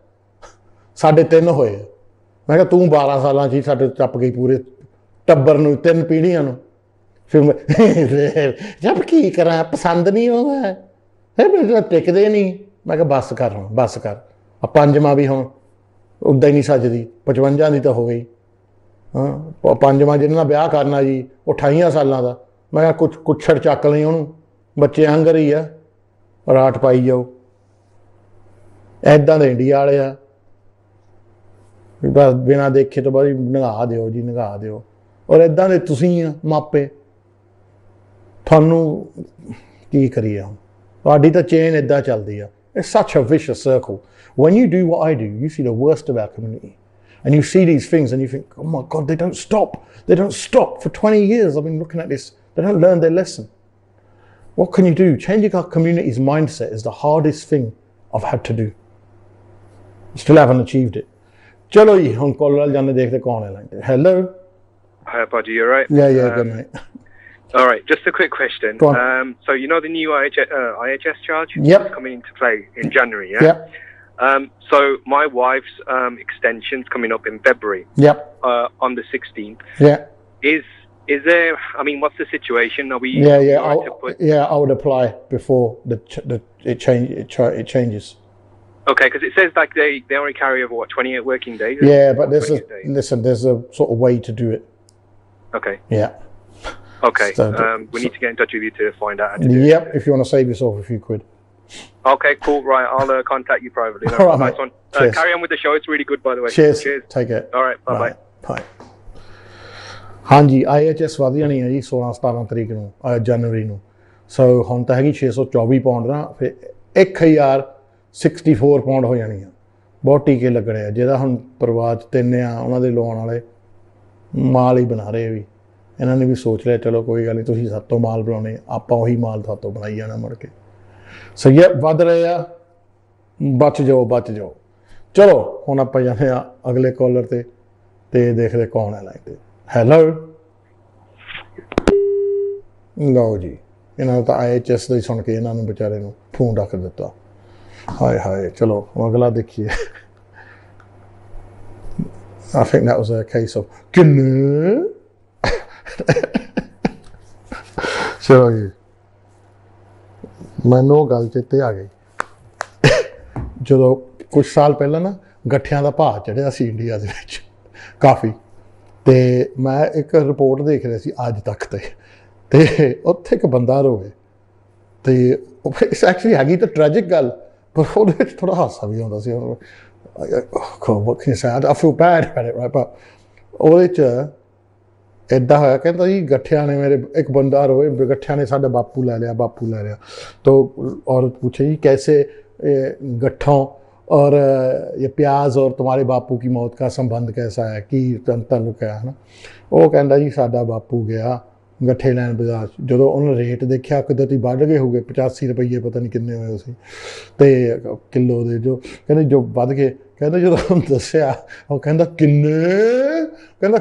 ਸਾਡੇ 3 ਹੋਏ। ਮੈਂ ਕਿਹਾ ਤੂੰ 12 ਸਾਲਾਂ 'ਚ ਹੀ ਸਾਡੇ ਟੱਪ ਗਈ ਪੂਰੇ ਟੱਬਰ ਨੂੰ, 3 ਪੀੜ੍ਹੀਆਂ ਨੂੰ। ਫਿਰ ਮੈਂ ਜਦ ਕੀ ਕਰਾਂ, ਪਸੰਦ ਨਹੀਂ ਆਉਂਦਾ, ਮੇਰੇ ਟਿਕਦੇ ਨਹੀਂ। ਮੈਂ ਕਿਹਾ ਬੱਸ ਕਰ ਹੁਣ, ਬੱਸ ਕਰ, ਪੰਜਵਾਂ ਵੀ ਹੁਣ ਉੱਦਾਂ ਹੀ ਨਹੀਂ ਸੱਜਦੀ, 55 ਦੀ ਤਾਂ ਹੋ ਗਈ। ਹਾਂ ਪੰਜਵਾਂ ਜਿਹਨਾਂ ਨਾਲ ਵਿਆਹ ਕਰਨਾ ਜੀ ਉਹ 28 ਸਾਲਾਂ ਦਾ। ਮੈਂ ਕਿਹਾ ਕੁੱਛੜ ਚੱਕ ਲਈ ਉਹਨੂੰ, ਬੱਚੇ ਹੰਗਰ ਹੀ ਆ, ਰਾਟ ਪਾਈ ਜਾਓ। ਇੱਦਾਂ ਦੇ ਇੰਡੀਆ ਵਾਲੇ ਆ, ਬਸ ਬਿਨਾਂ ਦੇਖੇ ਤੋਂ ਬਾਅਦ ਨਿਗਾਹ ਦਿਓ ਜੀ, ਨਿਗਾਹ ਦਿਓ। ਔਰ ਇੱਦਾਂ ਦੇ ਤੁਸੀਂ ਆ ਮਾਪੇ, ਤੁਹਾਨੂੰ ਕੀ ਕਰੀਏ ਹੁਣ, ਤੁਹਾਡੀ ਤਾਂ ਚੇਨ ਇੱਦਾਂ ਚੱਲਦੀ ਆ। It's such a vicious circle. When you do what I do, you see the worst of our community. And you see these things and you think, oh my God, they don't stop. They don't stop. For 20 years I've been looking at this. They don't learn their lesson. What can you do? Changing our community's mindset is the hardest thing I've had to do. Still haven't achieved it. Chalo ji, hum call wal janne dekhte kaun hai line te. Hello. Hi Paji, you alright? Yeah, good mate. All right, just a quick question. So you know the new IHS charge Yep. coming into play in January, yeah? Yep. So my wife's extension's coming up in February. Yep. On the 16th. Yeah. Is there? I mean, what's the situation? Are we? Yeah. I would apply before it changes. Okay, because it says like they only carry over 28 working days. Yeah, but there's a sort of way to do it. Okay. Yeah. Okay. So, we need to get in touch with you to find out how to do it. Yep. If you want to save yourself a few quid. Okay, cool. Right, I'll contact you privately. All right, nice one. Carry on with the show. It's really good, by the way. Cheers. Take it. All right. Bye. Bye. ਹਾਂਜੀ IHS ਵਧ ਜਾਣੀ ਹੈ ਜੀ 16-17 ਤਰੀਕ ਨੂੰ ਜਨਵਰੀ ਨੂੰ। ਸੋ ਹੁਣ ਤਾਂ ਹੈਗੀ 624 ਪਾਉਂਡ ਨਾ, ਫਿਰ 1064 ਪਾਉਂਡ ਹੋ ਜਾਣੀ ਆ। ਬਹੁਤ ਟੀਕੇ ਲੱਗਣੇ ਆ। ਜਿਹਦਾ ਹੁਣ ਪਰਿਵਾਰ 'ਚ 3 ਆ ਉਹਨਾਂ ਦੇ ਲਵਾਉਣ ਵਾਲੇ ਮਾਲ ਹੀ ਬਣਾ ਰਹੇ ਵੀ। ਇਹਨਾਂ ਨੇ ਵੀ ਸੋਚ ਲਿਆ ਚਲੋ ਕੋਈ ਗੱਲ ਨਹੀਂ, ਤੁਸੀਂ ਸਾਡੇ ਤੋਂ ਮਾਲ ਬਣਾਉਣੇ, ਆਪਾਂ ਉਹੀ ਮਾਲ ਤੁਹਾਡੇ ਤੋਂ ਬਣਾਈ ਜਾਣਾ ਮੁੜ ਕੇ। ਸਹੀ ਹੈ, ਵੱਧ ਰਹੇ ਆ, ਬਚ ਜਾਓ। ਚਲੋ ਹੁਣ ਆਪਾਂ ਜਾਂਦੇ ਆ ਅਗਲੇ ਕਾਲਰ ਤੇ ਦੇਖਦੇ ਕੌਣ ਹੈ ਲਾਈਨ ਤੇ। ਹੈਲੋ। ਲਓ ਜੀ, ਇਹਨਾਂ ਨੂੰ ਤਾਂ IHS ਦਾ ਹੀ ਸੁਣ ਕੇ ਇਹਨਾਂ ਨੂੰ ਵਿਚਾਰੇ ਨੂੰ ਫੋਨ ਰੱਖ ਦਿੱਤਾ। ਹਾਏ ਚਲੋ ਅਗਲਾ ਦੇਖੀਏ। I think that was a case of ਕਿੰਨੇ। ਚਲੋ ਜੀ, ਮੈਨੂੰ ਉਹ ਗੱਲ ਚੇਤੇ ਆ ਗਈ ਜਦੋਂ ਕੁਝ ਸਾਲ ਪਹਿਲਾਂ ਨਾ ਗੱਠਿਆਂ ਦਾ ਭਾਅ ਚੜ੍ਹਿਆ ਸੀ ਇੰਡੀਆ ਦੇ ਵਿੱਚ ਕਾਫੀ। ਤੇ ਮੈਂ ਇੱਕ ਰਿਪੋਰਟ ਦੇਖ ਰਿਹਾ ਸੀ ਅੱਜ ਤੱਕ ਤੇ ਉੱਥੇ ਇੱਕ ਬੰਦਾ ਰੋਵੇ ਤੇ ਐਕਚੁਅਲੀ ਹੈਗੀ ਤਾਂ ਟ੍ਰੈਜਿਕ ਗੱਲ, ਪਰ ਉਹਦੇ ਵਿੱਚ ਥੋੜ੍ਹਾ ਹਾਸਾ ਵੀ ਆਉਂਦਾ ਸੀ। I feel bad about it, right? But ਉਹਦੇ 'ਚ ਇੱਦਾਂ ਹੋਇਆ, ਕਹਿੰਦਾ ਜੀ ਗੱਠਿਆਂ ਨੇ ਮੇਰੇ, ਇੱਕ ਬੰਦਾ ਰੋਏ, ਗੱਠਿਆਂ ਨੇ ਸਾਡਾ ਬਾਪੂ ਲੈ ਲਿਆ। तो औरत पूछे जी कैसे गट्ठों और ये प्याज और तुम्हारे बापू की मौत का संबंध कैसा है, कि ताल्लुक है ना। वो कहता जी साडा बापू गया ਗੱਠੇ ਲੈਣ ਬਾਜ਼ਾਰ 'ਚ। ਜਦੋਂ ਉਹਨੇ ਰੇਟ ਦੇਖਿਆ ਕੁਦਰਤੀ ਵੱਧ ਗਏ ਹੋਗੇ, 85 ਰੁਪਈਏ ਪਤਾ ਨਹੀਂ ਕਿੰਨੇ ਹੋਏ ਸੀ ਤੇ ਕਿਲੋ ਦੇ, ਜੋ ਕਹਿੰਦੇ ਜੋ ਵੱਧ ਗਏ। ਕਹਿੰਦਾ ਜਦੋਂ ਉਹਨੂੰ ਦੱਸਿਆ ਉਹ ਕਹਿੰਦਾ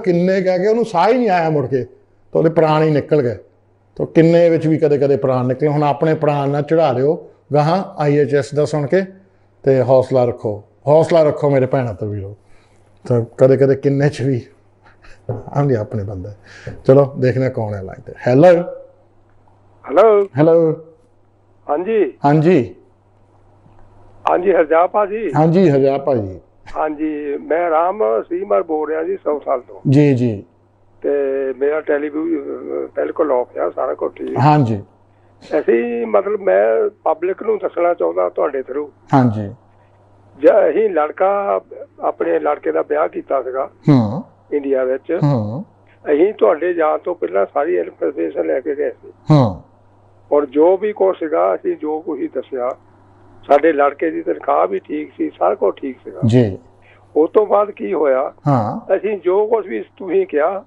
ਕਿੰਨੇ ਕਹਿ ਕੇ ਉਹਨੂੰ ਸਾਹ ਹੀ ਨਹੀਂ ਆਇਆ ਮੁੜ ਕੇ, ਤਾਂ ਉਹਦੇ ਪ੍ਰਾਣ ਹੀ ਨਿਕਲ ਗਏ। ਤਾਂ ਕਿੰਨੇ ਵਿੱਚ ਵੀ ਕਦੇ ਪ੍ਰਾਣ ਨਿਕਲੇ। ਹੁਣ ਆਪਣੇ ਪ੍ਰਾਣ ਨਾਲ ਚੜ੍ਹਾ ਲਿਓ ਗਾਹਾਂ IHS ਦਾ ਸੁਣ ਕੇ, ਤੇ ਹੌਸਲਾ ਰੱਖੋ ਮੇਰੇ ਭੈਣਾਂ ਤੋਂ ਵੀਰੋ। ਤਾਂ ਕਦੇ ਕਿੰਨੇ 'ਚ ਵੀ ਆਉਂਦੇ ਆਪਣੇ ਬੰਦੇ। ਚਲੋ ਦੇਖਦੇ ਕੌਣ ਹੈ ਲਾਈਨ ਤੇ। ਹੈਲੋ। ਹਾਂਜੀ ਹਰਜਾਪ ਭਾਜੀ। ਹਾਂਜੀ ਹਰਜਾਪ ਭਾਜੀ। ਹਾਂਜੀ, ਮੈਂ ਰਾਮ ਸੀਮਰ ਬੋਲ ਰਿਹਾ ਜੀ 100 ਸਾਲ ਤੋਂ। ਜੀ। ਤੇ ਮੇਰਾ ਟੈਲੀਵਿਜ਼ਨ ਬਿਲਕੁਲ ਆਫ ਆ, ਸਾਰਾ ਕੁਝ ਠੀਕ। ਹਾਂਜੀ। ਅਸੀਂ ਮਤਲਬ ਮੈਂ ਪਬਲਿਕ ਨੂੰ ਦੱਸਣਾ ਚਾਹੁੰਦਾ ਤੁਹਾਡੇ ਥਰੂ। ਹਾਂਜੀ। ਅਸੀਂ ਲੜਕਾ ਆਪਣੇ ਲੜਕੇ ਦਾ ਵਿਆਹ ਕੀਤਾ ਸੀਗਾ ਇੰਡੀਆ ਵਿੱਚ। ਅਸੀਂ ਤੁਹਾਡੇ ਜਾਣ ਤੋਂ ਪਹਿਲਾਂ ਸਾਰੀ ਇਨਫੋਰਮੇਸ਼ਨ ਲੈ ਕੇ ਗਏ ਸੀ, ਔਰ ਜੋ ਵੀ ਕੁਛ ਸੀਗਾ ਅਸੀਂ ਜੋ ਕੁਛ ਹੀ ਦੱਸਿਆ। ਸਾਡੇ ਲੜਕੇ ਦੀ ਤਨਖਾਹ ਵੀ ਠੀਕ ਸੀ, ਸਾਰਾ ਕੁਛ ਠੀਕ ਸੀਗਾ ਜੀ। ਉਸ ਤੋਂ ਬਾਅਦ ਕੀ ਹੋਇਆ, ਅਸੀਂ ਜੋ ਕੁਛ ਵੀ ਤੁਸੀਂ ਕਿਹਾ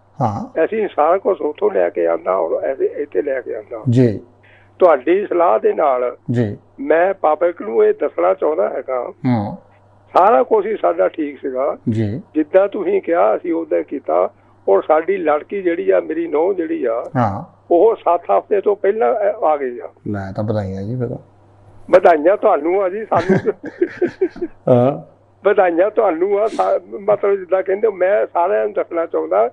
ਅਸੀਂ ਸਾਰਾ ਕੁਛ ਉੱਥੋਂ ਲੈ ਕੇ ਆਂਦਾ ਔਰ ਇੱਥੇ ਲੈ ਕੇ ਆਂਦਾ ਜੀ। ਤੁਹਾਡੀ ਸਲਾਹ ਦੇ ਨਾਲ ਮੈਂ ਪਬਲਿਕ ਨੂੰ ਇਹ ਦੱਸਣਾ ਚਾਹੁੰਦਾ ਹੈਗਾ, ਸਾਰਾ ਕੁਛ ਹੀ ਸਾਡਾ ਠੀਕ ਸੀਗਾ ਜੀ, ਜਿੱਦਾਂ ਤੁਸੀਂ ਕਿਹਾ ਅਸੀਂ ਉਦਾਂ ਕੀਤਾ। ਔਰ ਸਾਡੀ ਲੜਕੀ ਜਿਹੜੀ ਆ, ਮੇਰੀ ਨੂੰਹ ਜਿਹੜੀ ਆ, ਉਹ 7 ਹਫ਼ਤੇ ਤੋਂ ਪਹਿਲਾਂ ਆ ਗਈ ਆ। ਲੈ ਤਾਂ ਵਧਾਈਆਂ ਜੀ। ਫਿਰ ਵਧਾਈਆਂ ਤੁਹਾਨੂੰ ਆ ਜੀ, ਸਾਨੂੰ ਵਧਾਈਆਂ ਤੁਹਾਨੂੰ ਆ। ਮਤਲਬ ਜਿੱਦਾਂ ਕਹਿੰਦੇ, ਮੈਂ ਸਾਰਿਆਂ ਨੂੰ ਦੱਸਣਾ ਚਾਹੁੰਦਾ,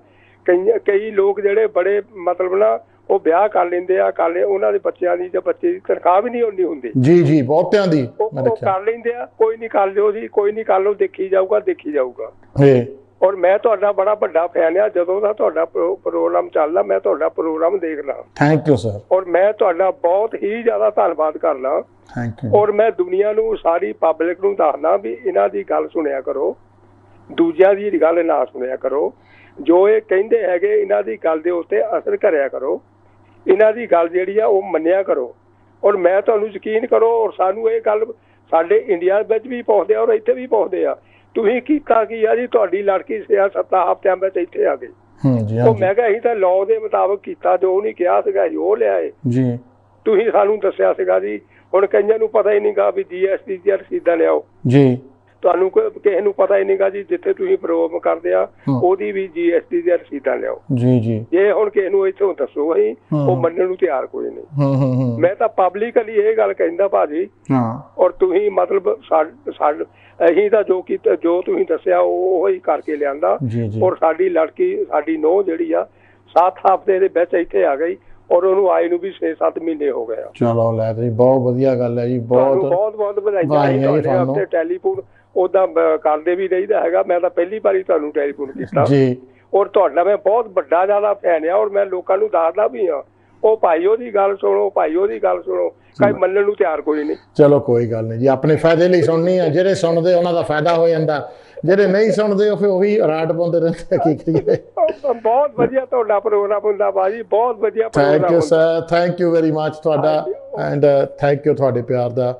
ਕਈ ਲੋਕ ਜਿਹੜੇ ਬੜੇ ਮਤਲਬ ਨਾ ਉਹ ਵਿਆਹ ਕਰ ਲੈਂਦੇ ਆ, ਉਹਨਾਂ ਦੇ ਬੱਚਿਆਂ ਦੀ ਜਾਂ ਬੱਚੇ ਦੀ ਤਨਖਾਹ ਵੀ ਨਹੀਂ ਉਨੀ ਹੁੰਦੀ। ਜੀ ਬਹੁਤਿਆਂ ਦੀ ਉਹ ਕਰ ਲੈਂਦੇ ਆ, ਕੋਈ ਨਹੀਂ ਕਰ ਲਿਓ ਜੀ, ਕੋਈ ਨਹੀਂ ਕਰ ਲਓ, ਦੇਖੀ ਜਾਊਗਾ। ਔਰ ਮੈਂ ਤੁਹਾਡਾ ਬੜਾ ਵੱਡਾ ਫੈਨ ਆ, ਜਦੋਂ ਦਾ ਤੁਹਾਡਾ ਪ੍ਰੋਗਰਾਮ ਚੱਲਦਾ ਮੈਂ ਤੁਹਾਡਾ ਪ੍ਰੋਗਰਾਮ ਦੇਖਦਾ। Thank you sir. ਔਰ ਮੈਂ ਤੁਹਾਡਾ ਬਹੁਤ ਹੀ ਜ਼ਿਆਦਾ ਧੰਨਵਾਦ ਕਰਦਾ। Thank you. ਔਰ ਮੈਂ ਦੁਨੀਆ ਨੂੰ, ਸਾਰੀ ਪਬਲਿਕ ਨੂੰ ਦੱਸਦਾ ਵੀ ਇਹਨਾਂ ਦੀ ਗੱਲ ਸੁਣਿਆ ਕਰੋ, ਦੂਜਿਆਂ ਦੀ ਗੱਲ ਨਾ ਸੁਣਿਆ ਕਰੋ। ਜੋ ਇਹ ਕਹਿੰਦੇ ਹੈਗੇ ਇਹਨਾਂ ਦੀ ਗੱਲ ਦੇ ਉੱਤੇ ਅਸਰ ਕਰਿਆ ਕਰੋ, ਇਹਨਾਂ ਦੀ ਗੱਲ ਜਿਹੜੀ ਆ ਉਹ ਮੰਨਿਆ ਕਰੋ। ਔਰ ਮੈਂ ਤੁਹਾਨੂੰ ਯਕੀਨ ਕਰੋ, ਔਰ ਸਾਨੂੰ ਇਹ ਗੱਲ ਸਾਡੇ ਇੰਡੀਆ ਵਿੱਚ ਵੀ ਪਹੁੰਚਦੇ ਆ ਔਰ ਇੱਥੇ ਵੀ ਪਹੁੰਚਦੇ ਆ। ਤੁਸੀਂ ਕੀਤਾ ਕੀ ਆ ਜੀ, ਤੁਹਾਡੀ ਲੜਕੀ 6-7 ਹਫ਼ਤਿਆਂ ਵਿੱਚ ਇੱਥੇ ਆ ਗਈ। ਉਹ ਮੈਂ ਕਿਹਾ ਅਸੀਂ ਤਾਂ ਲਾਅ ਦੇ ਮੁਤਾਬਕ ਕੀਤਾ, ਜੋ ਨਹੀਂ ਕਿਹਾ ਸੀਗਾ ਜੀ ਉਹ ਲਿਆਏ ਜੀ। ਤੁਸੀਂ ਸਾਨੂੰ ਦੱਸਿਆ ਸੀਗਾ ਜੀ। ਹੁਣ ਕਈਆਂ ਨੂੰ ਪਤਾ ਹੀ ਨਹੀਂ ਗਾ ਵੀ GST ਦੀਆਂ ਰਸੀਦਾਂ ਲਿਆਓ ਜੀ। ਤੁਹਾਨੂੰ ਕਿਸੇ ਨੂੰ ਪਤਾ ਹੀ ਨਹੀਂਗਾ ਜੀ, ਜਿੱਥੇ ਤੁਸੀਂ ਪ੍ਰੋਗਰਾਮ ਕਰਦੇ ਆ ਉਹਦੀ ਵੀ GST ਦੀਆਂ ਰਸੀਦਾਂ ਲਿਆਓ ਜੀ। ਜੇ ਹੁਣ ਕਿਸੇ ਨੂੰ ਇੱਥੋਂ ਦੱਸੋ, ਅਸੀਂ ਉਹ ਮੰਨਣ ਨੂੰ ਤਿਆਰ ਕੋਈ ਨਹੀਂ। ਮੈਂ ਤਾਂ ਪਬਲਿਕਲੀ ਇਹ ਗੱਲ ਕਹਿੰਦਾ ਭਾਜੀ। ਔਰ ਤੁਸੀਂ ਮਤਲਬ ਅਸੀਂ ਤਾਂ ਜੋ ਕੀਤਾ, ਜੋ ਤੁਸੀਂ ਦੱਸਿਆ ਉਹ ਹੀ ਕਰਕੇ ਲਿਆਂਦਾ। ਔਰ ਸਾਡੀ ਲੜਕੀ, ਸਾਡੀ ਨੂੰਹ ਜਿਹੜੀ ਆ 7 ਹਫ਼ਤੇ ਦੇ ਵਿੱਚ ਇੱਥੇ ਆ ਗਈ ਔਰ ਉਹਨੂੰ ਆਏ ਨੂੰ ਵੀ 6-7 ਮਹੀਨੇ ਹੋ ਗਏ ਆ। ਚਲੋ ਲੈ ਜੀ, ਬਹੁਤ ਵਧੀਆ ਗੱਲ ਹੈ ਜੀ। ਬਹੁਤ ਵਧਾਈਆਂ। ਤੇ ਟੈਲੀਫੋਨ ਉਦਾਂ ਕਰਦੇ ਵੀ ਰਹੀਦਾ ਹੈਗਾ। ਮੈਂ ਤਾਂ ਪਹਿਲੀ ਵਾਰੀ ਤੁਹਾਨੂੰ ਟੈਲੀਫੋਨ ਕੀਤਾ ਜੀ। ਔਰ ਤੁਹਾਡਾ ਮੈਂ ਬਹੁਤ ਵੱਡਾ ਜ਼ਿਆਦਾ ਫੈਨ ਆ। ਔਰ ਮੈਂ ਲੋਕਾਂ ਨੂੰ ਦੱਸਦਾ ਵੀ ਆ, ਉਹ ਭਾਈ ਉਹਦੀ ਗੱਲ ਸੁਣੋ, ਭਾਈ ਉਹਦੀ ਗੱਲ ਸੁਣੋ। ਕਈ ਮੰਨਣ ਨੂੰ ਤਿਆਰ ਕੋਈ ਨਹੀਂ। ਚਲੋ ਕੋਈ ਗੱਲ ਨਹੀਂ ਜੀ, ਆਪਣੇ ਫਾਇਦੇ ਲਈ ਸੁਣਨੀ ਆ। ਜਿਹੜੇ ਸੁਣਦੇ ਉਹਨਾਂ ਦਾ ਫਾਇਦਾ ਹੋ ਜਾਂਦਾ, ਜਿਹੜੇ ਨਹੀਂ ਸੁਣਦੇ ਉਹ ਫਿਰ ਉਹੀ ਰਾਟ ਪਾਉਂਦੇ ਰਹਿੰਦੇ। ਕੀ ਕਰੀਏ। ਬਹੁਤ ਵਧੀਆ ਤੁਹਾਡਾ ਪ੍ਰੋਗਰਾਮ ਹੁੰਦਾ ਬਾਜੀ, ਬਹੁਤ ਵਧੀਆ। Thank you sir, thank you very much ਤੁਹਾਡਾ, ਐਂਡ ਥੈਂਕ ਯੂ ਤੁਹਾਡੇ ਪਿਆਰ ਦਾ।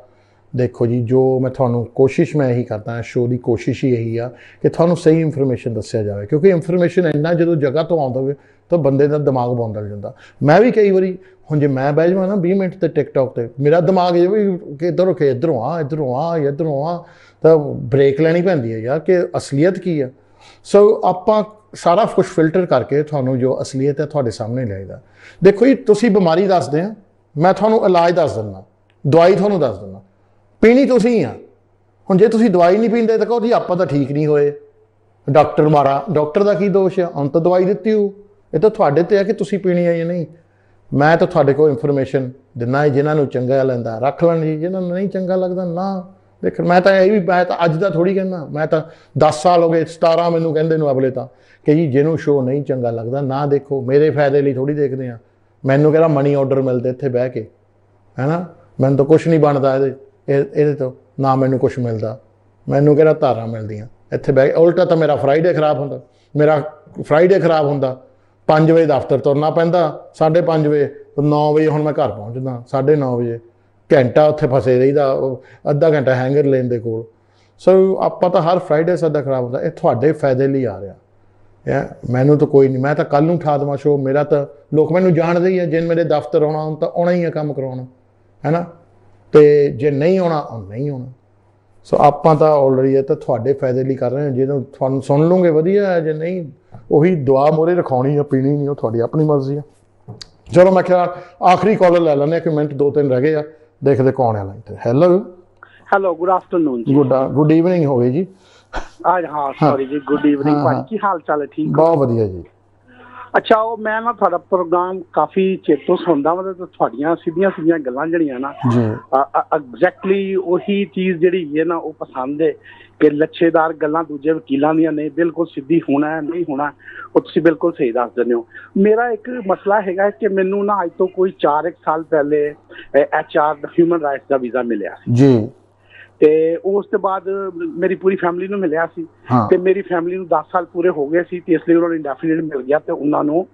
ਦੇਖੋ ਜੀ, ਜੋ ਮੈਂ ਤੁਹਾਨੂੰ ਕੋਸ਼ਿਸ਼ ਮੈਂ ਇਹੀ ਕਰਦਾ, ਸ਼ੋਅ ਦੀ ਕੋਸ਼ਿਸ਼ ਹੀ ਇਹੀ ਆ ਕਿ ਤੁਹਾਨੂੰ ਸਹੀ ਇਨਫੋਰਮੇਸ਼ਨ ਦੱਸਿਆ ਜਾਵੇ, ਕਿਉਂਕਿ ਇਨਫੋਰਮੇਸ਼ਨ ਇੰਨਾ ਜਦੋਂ ਜਗ੍ਹਾ ਤੋਂ ਆਉਂਦਾ ਹੋਵੇ ਤਾਂ ਬੰਦੇ ਦਾ ਦਿਮਾਗ ਬਦਲ ਜਾਂਦਾ। ਮੈਂ ਵੀ ਕਈ ਵਾਰੀ, ਹੁਣ ਜੇ ਮੈਂ ਬਹਿ ਜਾਵਾਂ ਨਾ 20 ਮਿੰਟ ਤੇ ਟਿਕਟੌਕ ਤੇ, ਮੇਰਾ ਦਿਮਾਗ ਇਹ ਵੀ ਕਿ ਇੱਧਰੋਂ ਇੱਧਰੋਂ ਆ ਤਾਂ ਬ੍ਰੇਕ ਲੈਣੀ ਪੈਂਦੀ ਹੈ ਯਾਰ, ਕਿ ਅਸਲੀਅਤ ਕੀ ਆ। ਸੋ ਆਪਾਂ ਸਾਰਾ ਕੁਛ ਫਿਲਟਰ ਕਰਕੇ ਤੁਹਾਨੂੰ ਜੋ ਅਸਲੀਅਤ ਹੈ ਤੁਹਾਡੇ ਸਾਹਮਣੇ ਲਿਆਈਦਾ। ਦੇਖੋ ਜੀ, ਤੁਸੀਂ ਬਿਮਾਰੀ ਦੱਸਦੇ ਆ, ਮੈਂ ਤੁਹਾਨੂੰ ਇਲਾਜ ਦੱਸ ਦਿੰਦਾ, ਦਵਾਈ ਤੁਹਾਨੂੰ ਦੱਸ ਦਿੰਦਾ, ਪੀਣੀ ਤੁਸੀਂ ਆ। ਹੁਣ ਜੇ ਤੁਸੀਂ ਦਵਾਈ ਨਹੀਂ ਪੀਂਦੇ ਤਾਂ ਕਹੋ ਜੀ ਆਪਾਂ ਤਾਂ ਠੀਕ ਨਹੀਂ ਹੋਏ, ਡਾਕਟਰ ਮਾਰਾ। ਡਾਕਟਰ ਦਾ ਕੀ ਦੋਸ਼ ਆ? ਹੁਣ ਤਾਂ ਦਵਾਈ ਦਿੱਤੀ ਹੋ, ਇਹ ਤਾਂ ਤੁਹਾਡੇ ਤੇ ਆ ਕਿ ਤੁਸੀਂ ਪੀਣੀ ਹੈ ਜਾਂ ਨਹੀਂ। ਮੈਂ ਤਾਂ ਤੁਹਾਡੇ ਕੋਲ ਇਨਫੋਰਮੇਸ਼ਨ ਦਿੰਦਾ, ਜਿਹਨਾਂ ਨੂੰ ਚੰਗਾ ਲੈਂਦਾ ਰੱਖ ਲੈਣ ਜੀ, ਜਿਹਨਾਂ ਨੂੰ ਨਹੀਂ ਚੰਗਾ ਲੱਗਦਾ ਨਾ ਦੇਖ। ਮੈਂ ਤਾਂ ਇਹ ਵੀ, ਮੈਂ ਤਾਂ ਅੱਜ ਦਾ ਥੋੜ੍ਹੀ ਕਹਿੰਦਾ, ਮੈਂ ਤਾਂ 10 ਸਾਲ ਹੋ ਗਏ, 17 ਮੈਨੂੰ ਕਹਿੰਦੇ ਨੂੰ ਅਗਲੇ ਤਾਂ, ਕਿ ਜੀ ਜਿਹਨੂੰ ਸ਼ੋਅ ਨਹੀਂ ਚੰਗਾ ਲੱਗਦਾ ਨਾ ਦੇਖੋ। ਮੇਰੇ ਫਾਇਦੇ ਲਈ ਥੋੜ੍ਹੀ ਦੇਖਦੇ ਆ। ਮੈਨੂੰ ਕਿਹੜਾ ਮਨੀ ਆਰਡਰ ਮਿਲਦੇ ਇੱਥੇ ਬਹਿ ਕੇ, ਹੈ ਨਾ। ਮੈਨੂੰ ਤਾਂ ਕੁਛ ਨਹੀਂ ਬਣਦਾ ਇਹਦੇ ਤੋਂ, ਨਾ ਮੈਨੂੰ ਕੁਛ ਮਿਲਦਾ। ਮੈਨੂੰ ਕਿਹੜਾ ਧਾਰਾਂ ਮਿਲਦੀਆਂ ਇੱਥੇ ਬਹਿ ਕੇ। ਉਲਟਾ ਤਾਂ ਮੇਰਾ ਫਰਾਈਡੇ ਖਰਾਬ ਹੁੰਦਾ। 5 ਵਜੇ ਦਫ਼ਤਰ ਤੁਰਨਾ ਪੈਂਦਾ, 5:30 ਵਜੇ, 9 ਵਜੇ ਹੁਣ ਮੈਂ ਘਰ ਪਹੁੰਚਦਾ 9:30 ਵਜੇ। ਘੰਟਾ ਉੱਥੇ ਫਸੇ ਰਹੀਦਾ, ਅੱਧਾ ਘੰਟਾ ਹੈਂਗਰ ਲੈਣ ਦੇ ਕੋਲ। ਸੋ ਆਪਾਂ ਤਾਂ ਹਰ ਫਰਾਈਡੇ ਸਾਡਾ ਖਰਾਬ ਹੁੰਦਾ। ਇਹ ਤੁਹਾਡੇ ਫਾਇਦੇ ਲਈ ਆ ਰਿਹਾ। ਮੈਨੂੰ ਤਾਂ ਕੋਈ ਨਹੀਂ, ਮੈਂ ਤਾਂ ਕੱਲ੍ਹ ਨੂੰ ਉਠਾ ਦੇਵਾਂ ਸ਼ੋਅ। ਮੇਰਾ ਤਾਂ ਲੋਕ ਮੈਨੂੰ ਜਾਣਦੇ ਹੀ ਆ, ਜੇ ਮੇਰੇ ਦਫ਼ਤਰ ਆਉਣਾ ਹੁਣ ਤਾਂ ਆਉਣਾ ਹੀ ਆ ਕੰਮ ਕਰਾਉਣਾ, ਹੈ ਨਾ। ਅਤੇ ਜੇ ਨਹੀਂ ਆਉਣਾ ਉਹ ਨਹੀਂ ਆਉਣਾ। ਸੋ ਆਪਾਂ ਤਾਂ ਆਲਰੇਡੀ ਇਹ ਤਾਂ ਤੁਹਾਡੇ ਫਾਇਦੇ ਲਈ ਕਰ ਰਹੇ ਹਾਂ। ਜਿਹਨੂੰ ਤੁਹਾਨੂੰ ਸੁਣ ਲੂੰਗੇ ਵਧੀਆ ਹੈ, ਜੇ ਨਹੀਂ ਉਹੀ ਦੁਆ ਮੋਹਰੇ ਰਖਾਉਣੀ ਆ, ਪੀਣੀ ਨਹੀਂ, ਉਹ ਤੁਹਾਡੀ ਆਪਣੀ ਮਰਜ਼ੀ ਆ। ਚਲੋ ਮੈਂ ਕਿਹਾ ਆਖਰੀ ਕਾਲਰ ਲੈ ਲੈਂਦੇ, ਕਿ ਮਿੰਟ 2-3 ਰਹਿ ਗਏ ਆ, ਦੇਖਦੇ ਕੌਣ ਆ ਲਾਈਨ ਤੇ। ਹੈਲੋ, ਗੁੱਡ ਆਫਟਰਨੂਨ ਜੀ। ਗੁੱਡ ਈਵਨਿੰਗ ਹੋ ਗਈ ਜੀ। ਹਾਂ ਸੌਰੀ ਜੀ, ਗੁੱਡ ਈਵਨਿੰਗ ਭਾਜੀ, ਕੀ ਹਾਲ ਚਾਲ ਹੈ? ਠੀਕ, ਬਹੁਤ ਵਧੀਆ ਜੀ। ਅੱਛਾ, ਉਹ ਮੈਂ ਨਾ ਤੁਹਾਡਾ ਪ੍ਰੋਗਰਾਮ ਕਾਫੀ ਚਿਰ ਤੋਂ ਸੁਣਦਾ, ਮਤਲਬ ਤੁਹਾਡੀਆਂ ਸਿੱਧੀਆਂ ਗੱਲਾਂ ਜਿਹੜੀਆਂ ਨਾ ਐਗਜ਼ੈਕਟਲੀ ਉਹੀ ਚੀਜ਼ ਜਿਹੜੀ ਹੈ ਨਾ ਉਹ ਪਸੰਦ ਹੈ, ਕਿ ਲੱਛੇਦਾਰ ਗੱਲਾਂ ਦੂਜੇ ਵਕੀਲਾਂ ਦੀਆਂ ਨਹੀਂ, ਬਿਲਕੁਲ ਸਿੱਧੀ ਹੋਣਾ ਨਹੀਂ ਹੋਣਾ ਉਹ ਤੁਸੀਂ ਬਿਲਕੁਲ ਸਹੀ ਦੱਸ ਦਿੰਦੇ ਹੋ। ਮੇਰਾ ਇੱਕ ਮਸਲਾ ਹੈਗਾ ਕਿ ਮੈਨੂੰ ਨਾ ਅੱਜ ਤੋਂ ਕੋਈ 4 ਸਾਲ ਪਹਿਲੇ HR ਹਿਊਮਨ ਰਾਈਟਸ ਦਾ ਵੀਜ਼ਾ ਮਿਲਿਆ ਜੀ, ਤੇ ਉਸ ਤੋਂ ਬਾਅਦ ਮੇਰੀ ਪੂਰੀ ਫੈਮਿਲੀ ਨੂੰ ਮਿਲਿਆ ਸੀ, ਤੇ ਮੇਰੀ ਫੈਮਿਲੀ ਨੂੰ 10 ਸਾਲ ਪੂਰੇ ਹੋ ਗਏ ਸੀ, ਤੇ ਇਸ ਲਈ ਉਹਨਾਂ ਨੂੰ ਇੰਡੈਫੀਨਿਟ ਮਿਲ ਗਿਆ, ਤੇ ਉਹਨਾਂ ਨੂੰ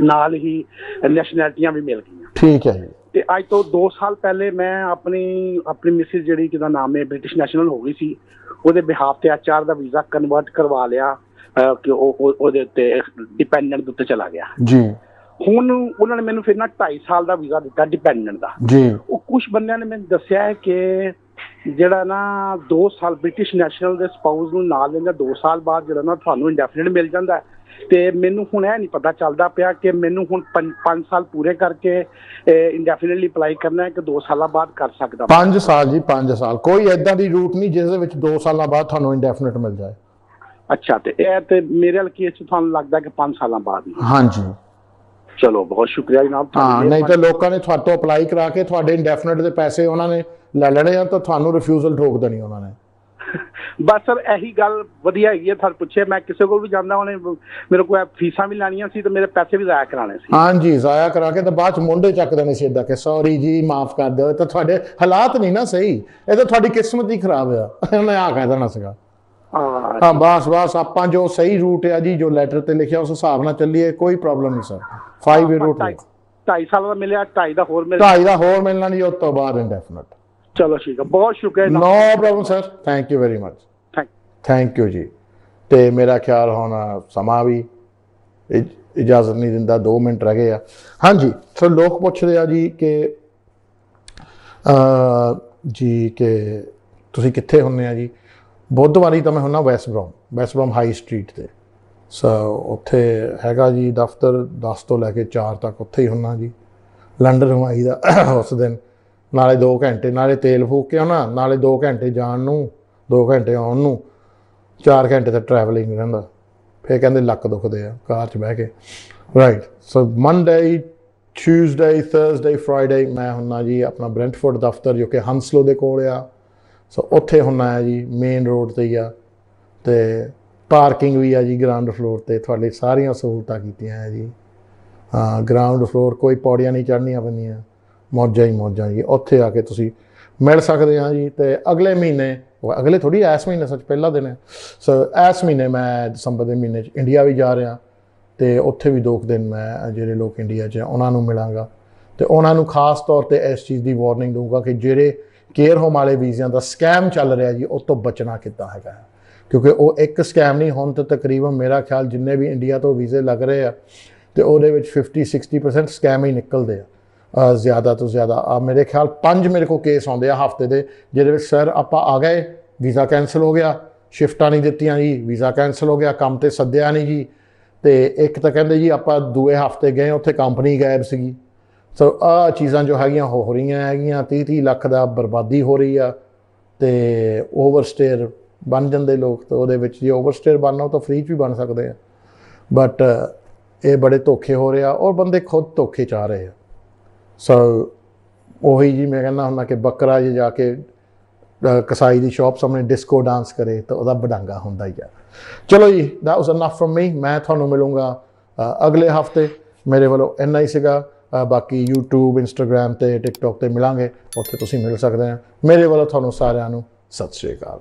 ਨਾਲ ਹੀ ਨੈਸ਼ਨੈਲਿਟੀਆਂ ਵੀ ਮਿਲ ਗਈਆਂ। ਠੀਕ ਹੈ ਜੀ। ਤੇ ਅੱਜ ਤੋਂ 2 ਸਾਲ ਪਹਿਲੇ ਮੈਂ ਆਪਣੀ ਮਿਸਿਸ ਜਿਹੜੀ ਜਿਹਦਾ ਨਾਮ ਹੈ ਬ੍ਰਿਟਿਸ਼ ਨੈਸ਼ਨਲ ਹੋ ਗਈ ਸੀ, ਉਹਦੇ ਬਿਹਾਫ ਤੇ HR ਦਾ ਵੀਜ਼ਾ ਕਨਵਰਟ ਕਰਵਾ ਲਿਆ, ਕਿ ਉਹਦੇ ਉੱਤੇ ਡਿਪੈਂਡੈਂਟ ਦੇ ਉੱਤੇ ਚਲਾ ਗਿਆ ਜੀ। ਹੁਣ ਉਹਨਾਂ ਨੇ ਮੈਨੂੰ ਫਿਰ ਨਾ 2.5 ਸਾਲ ਦਾ ਵੀਜ਼ਾ ਦਿੱਤਾ ਡਿਪੈਂਡੈਂਟ ਦਾ ਜੀ। ਉਹ ਕੁਛ ਬੰਦਿਆਂ ਨੇ ਮੈਨੂੰ ਦੱਸਿਆ ਹੈ ਕਿ ਜਿਹੜਾ ਨਾ 2 ਸਾਲ ਬ੍ਰਿਟਿਸ਼ ਨੈਸ਼ਨਲ ਦੇ ਸਪਾਊਸ ਨੂੰ ਨਾਲ ਲੈਂਦਾ, 2 ਸਾਲ ਬਾਅਦ ਜਿਹੜਾ ਨਾ ਤੁਹਾਨੂੰ ਇੰਡੈਫੀਨਿਟ ਮਿਲ ਜਾਂਦਾ। ਤੇ ਮੈਨੂੰ ਹੁਣ ਇਹ ਨਹੀਂ ਪਤਾ ਚੱਲਦਾ ਪਿਆ ਕਿ ਮੈਨੂੰ ਹੁਣ 5 ਸਾਲ ਪੂਰੇ ਕਰਕੇ ਇੰਡੈਫੀਨਿਟਲੀ ਅਪਲਾਈ ਕਰਨਾ ਹੈ ਕਿ 2 ਸਾਲਾਂ ਬਾਅਦ ਕਰ ਸਕਦਾ। 5 ਸਾਲ ਜੀ, 5 ਸਾਲ। ਕੋਈ ਏਦਾਂ ਦੀ ਰੂਟ ਨਹੀਂ ਜਿਸ ਦੇ ਵਿੱਚ 2 ਸਾਲਾਂ ਬਾਅਦ ਤੁਹਾਨੂੰ ਇੰਡੈਫੀਨਿਟ ਮਿਲ ਜਾਏ। ਅੱਛਾ, ਤੇ ਇਹ ਤੇ ਮੇਰੇ ਵਾਲੇ ਕੇਸ 'ਚ ਤੁਹਾਨੂੰ ਲੱਗਦਾ ਕਿ 5 ਸਾਲਾਂ ਬਾਅਦ ਹੀ? ਹਾਂਜੀ। ਚਲੋ ਬਹੁਤ ਸ਼ੁਕਰੀਆ ਜਨਾਬ। ਹਾਂ ਨਹੀਂ ਤਾਂ ਲੋਕਾਂ ਨੇ ਤੁਹਾਡੇ ਤੋਂ ਅਪਲਾਈ ਕਰਾ ਕੇ ਤੁਹਾਡੇ ਇੰਡੈਫੀਨਿਟ ਦੇ ਪੈਸੇ ਉਹਨਾਂ ਨੇ ਲੈ ਲੈਣੇ ਆ ਤਾਂ ਤੁਹਾਨੂੰ ਰਿਫਿਊਜ਼ਲ ਠੋਕ ਦੇਣੀ ਉਹਨਾਂ ਨੇ। ਬਸ ਸਰ ਇਹੀ ਗੱਲ ਵਧੀਆ ਹੈਗੀ ਹੈ। ਤੁਹਾਨੂੰ ਪੁੱਛਿਆ ਮੈਂ ਕਿਸੇ ਕੋਲ ਵੀ ਜਾਂਦਾ ਉਹਨੇ ਮੇਰੇ ਕੋਲ ਫੀਸਾਂ ਵੀ ਲੈਣੀਆਂ ਸੀ ਤੇ ਮੇਰੇ ਪੈਸੇ ਵੀ ਜ਼ਾਇਆ ਕਰਾਣੇ ਸੀ। ਹਾਂਜੀ ਜ਼ਾਇਆ ਕਰਾ ਕੇ ਤਾਂ ਬਾਅਦ ਚ ਮੁੰਡੇ ਚੱਕ ਦੇਣੇ ਸੀ ਇੱਦਾਂ ਕਿ ਸੌਰੀ ਜੀ ਮਾਫ ਕਰ ਦਿਓ। ਤਾਂ ਤੁਹਾਡੇ ਹਾਲਾਤ ਨਹੀਂ ਨਾ ਸਹੀ, ਇਹ ਤਾਂ ਤੁਹਾਡੀ ਕਿਸਮਤ ਹੀ ਖਰਾਬ ਆ। ਉਹਨੇ ਆਹ ਕਹਿ ਦੇਣਾ ਸੀਗਾ। ਹਾਂ ਬਸ ਆਪਾਂ ਜੋ ਸਹੀ ਰੂਟ ਆ ਜੀ, ਜੋ ਲੈਟਰ ਤੇ ਲਿਖਿਆ ਉਸ ਹਿਸਾਬ ਨਾਲ ਚੱਲੀਏ, ਕੋਈ ਪ੍ਰੋਬਲਮ ਨਹੀਂ ਸਰ। 5 year ਰੂਟ 2.5 ਸਾਲ ਦਾ ਮਿਲਿਆ, 2.5 ਦਾ ਹੋਰ ਮਿਲਣਾ ਜੀ ਉਸ ਤੋਂ ਬਾਅਦ ਇੰਡੈਫੀਨਿਟ। ਚਲੋ ਠੀਕ ਹੈ, ਬਹੁਤ ਸ਼ੁਕਰੀਆ। No problem sir, thank you very much. Thank you ji. ਤੇ ਮੇਰਾ ਖਿਆਲ ਹੁਣ ਸਮਾਂ ਵੀ ਇਜਾਜ਼ਤ ਨਹੀਂ ਦਿੰਦਾ, 2 ਮਿੰਟ ਰਹਿ ਗਏ ਆ। ਹਾਂਜੀ ਸੋ ਲੋਕ ਪੁੱਛਦੇ ਆ ਜੀ ਕਿ ਤੁਸੀਂ ਕਿੱਥੇ ਹੁੰਦੇ ਆ ਜੀ? ਬੁੱਧਵਾਰੀ ਤਾਂ ਮੈਂ ਹੁੰਦਾ ਵੈਸਟ ਬ੍ਰੋਮ ਹਾਈ ਸਟਰੀਟ 'ਤੇ। ਸੋ ਉੱਥੇ ਹੈਗਾ ਜੀ ਦਫ਼ਤਰ 10 ਤੋਂ ਲੈ ਕੇ 4 ਤੱਕ ਉੱਥੇ ਹੀ ਹੁੰਦਾ ਜੀ। ਲੰਡਨ ਹਵਾਈ ਦਾ ਉਸ ਦਿਨ ਨਾਲੇ 2 ਘੰਟੇ ਨਾਲੇ ਤੇਲ ਫੂਕ ਕੇ ਆਉਣਾ, ਨਾਲੇ 2 ਘੰਟੇ ਜਾਣ ਨੂੰ 2 ਘੰਟੇ ਆਉਣ ਨੂੰ, 4 ਘੰਟੇ ਤਾਂ ਟਰੈਵਲਿੰਗ ਰਹਿੰਦਾ। ਫਿਰ ਕਹਿੰਦੇ ਲੱਕ ਦੁਖਦੇ ਆ ਕਾਰ 'ਚ ਬਹਿ ਕੇ। Right so Monday, Tuesday, Thursday, Friday ਮੈਂ ਹੁੰਦਾ ਜੀ ਆਪਣਾ ਬ੍ਰੈਂਟਫੋਰਡ ਦਫ਼ਤਰ ਜੋ ਕਿ ਹੰਸਲੋ ਦੇ ਕੋਲ ਆ। ਸੋ ਉੱਥੇ ਹੁੰਦਾ ਹੈ ਜੀ, ਮੇਨ ਰੋਡ 'ਤੇ ਹੀ ਆ। ਅਤੇ ਪਾਰਕਿੰਗ ਵੀ ਆ ਜੀ ਗਰਾਊਂਡ ਫਲੋਰ 'ਤੇ। ਤੁਹਾਡੀ ਸਾਰੀਆਂ ਸਹੂਲਤਾਂ ਕੀਤੀਆਂ ਹੈ ਜੀ। ਹਾਂ ਗਰਾਊਂਡ ਫਲੋਰ, ਕੋਈ ਪੌੜੀਆਂ ਨਹੀਂ ਚੜ੍ਹਨੀਆਂ ਪੈਂਦੀਆਂ, ਮੌਜਾਂ ਹੀ ਮੌਜਾਂ ਜੀ। ਉੱਥੇ ਆ ਕੇ ਤੁਸੀਂ ਮਿਲ ਸਕਦੇ ਹਾਂ ਜੀ। ਅਤੇ ਅਗਲੇ ਮਹੀਨੇ, ਅਗਲੇ ਥੋੜ੍ਹੀ ਇਸ ਮਹੀਨੇ, ਸੱਚ ਪਹਿਲਾ ਦਿਨ ਹੈ। ਸੋ ਇਸ ਮਹੀਨੇ ਮੈਂ ਦਸੰਬਰ ਦੇ ਮਹੀਨੇ 'ਚ ਇੰਡੀਆ ਵੀ ਜਾ ਰਿਹਾ ਅਤੇ ਉੱਥੇ ਵੀ 2 ਦਿਨ ਮੈਂ ਜਿਹੜੇ ਲੋਕ ਇੰਡੀਆ 'ਚ ਉਹਨਾਂ ਨੂੰ ਮਿਲਾਂਗਾ ਅਤੇ ਉਹਨਾਂ ਨੂੰ ਖਾਸ ਤੌਰ 'ਤੇ ਇਸ ਚੀਜ਼ ਦੀ ਵਾਰਨਿੰਗ ਦਊਂਗਾ ਕਿ ਜਿਹੜੇ ਕੇਅਰ ਹੋਮ ਵਾਲੇ ਵੀਜ਼ਿਆਂ ਦਾ ਸਕੈਮ ਚੱਲ ਰਿਹਾ ਜੀ, ਉਹ ਤੋਂ ਬਚਣਾ ਕਿੱਦਾਂ ਹੈਗਾ। ਕਿਉਂਕਿ ਉਹ ਇੱਕ ਸਕੈਮ ਨਹੀਂ, ਹੁਣ ਤਾਂ ਤਕਰੀਬਨ ਮੇਰਾ ਖਿਆਲ ਜਿੰਨੇ ਵੀ ਇੰਡੀਆ ਤੋਂ ਵੀਜ਼ੇ ਲੱਗ ਰਹੇ ਆ ਅਤੇ ਉਹਦੇ ਵਿੱਚ 50-60% ਸਕੈਮ ਹੀ ਨਿਕਲਦੇ ਆ ਜ਼ਿਆਦਾ ਤੋਂ ਜ਼ਿਆਦਾ। ਮੇਰੇ ਖਿਆਲ 5 ਮੇਰੇ ਕੋਲ ਕੇਸ ਆਉਂਦੇ ਆ ਹਫ਼ਤੇ ਦੇ, ਜਿਹਦੇ ਵਿੱਚ ਸਰ ਆਪਾਂ ਆ ਗਏ, ਵੀਜ਼ਾ ਕੈਂਸਲ ਹੋ ਗਿਆ, ਸ਼ਿਫਟਾਂ ਨਹੀਂ ਦਿੱਤੀਆਂ ਜੀ, ਵੀਜ਼ਾ ਕੈਂਸਲ ਹੋ ਗਿਆ, ਕੰਮ 'ਤੇ ਸੱਦਿਆ ਨਹੀਂ ਜੀ। ਅਤੇ ਇੱਕ ਤਾਂ ਕਹਿੰਦੇ ਜੀ ਆਪਾਂ ਦੂਏ ਹਫ਼ਤੇ ਗਏ, ਉੱਥੇ ਕੰਪਨੀ ਗਾਇਬ ਸੀਗੀ। ਸੋ ਆਹ ਚੀਜ਼ਾਂ ਜੋ ਹੈਗੀਆਂ ਹੋ ਰਹੀਆਂ ਹੈਗੀਆਂ। 30-30 ਲੱਖ ਦਾ ਬਰਬਾਦੀ ਹੋ ਰਹੀ ਆ। ਅਤੇ ਓਵਰਸਟੇਅਰ ਬਣ ਜਾਂਦੇ ਲੋਕ, ਤਾਂ ਉਹਦੇ ਵਿੱਚ ਜੇ ਓਵਰਸਟੇਅਰ ਬਣਨਾ ਉਹ ਤਾਂ ਫ੍ਰੀ 'ਚ ਵੀ ਬਣ ਸਕਦੇ ਆ। ਬਟ ਇਹ ਬੜੇ ਧੋਖੇ ਹੋ ਰਹੇ ਆ ਔਰ ਬੰਦੇ ਖੁਦ ਧੋਖੇ ਚਾਹ ਰਹੇ ਆ। ਸੋ ਉਹੀ ਜੀ ਮੈਂ ਕਹਿੰਦਾ ਹੁੰਦਾ ਕਿ ਬੱਕਰਾ ਜੇ ਜਾ ਕੇ ਕਸਾਈ ਦੀ ਸ਼ੌਪ ਸਾਹਮਣੇ ਡਿਸਕੋ ਡਾਂਸ ਕਰੇ ਤਾਂ ਉਹਦਾ ਬਡਾਂਗਾ ਹੁੰਦਾ ਹੀ ਆ। ਚਲੋ ਜੀ, ਦੈਟ ਵਾਜ਼ ਇਨਫ ਫਰਮ ਮੀ। ਮੈਂ ਤੁਹਾਨੂੰ ਮਿਲੂੰਗਾ ਅਗਲੇ ਹਫ਼ਤੇ। ਮੇਰੇ ਵੱਲੋਂ ਇੰਨਾ ਹੀ ਸੀਗਾ। ਬਾਕੀ YouTube, Instagram 'ਤੇ, TikTok 'ਤੇ ਮਿਲਾਂਗੇ, ਉੱਥੇ ਤੁਸੀਂ ਮਿਲ ਸਕਦੇ ਆ। ਮੇਰੇ ਵੱਲੋਂ ਤੁਹਾਨੂੰ ਸਾਰਿਆਂ ਨੂੰ ਸਤਿ ਸ਼੍ਰੀ ਅਕਾਲ।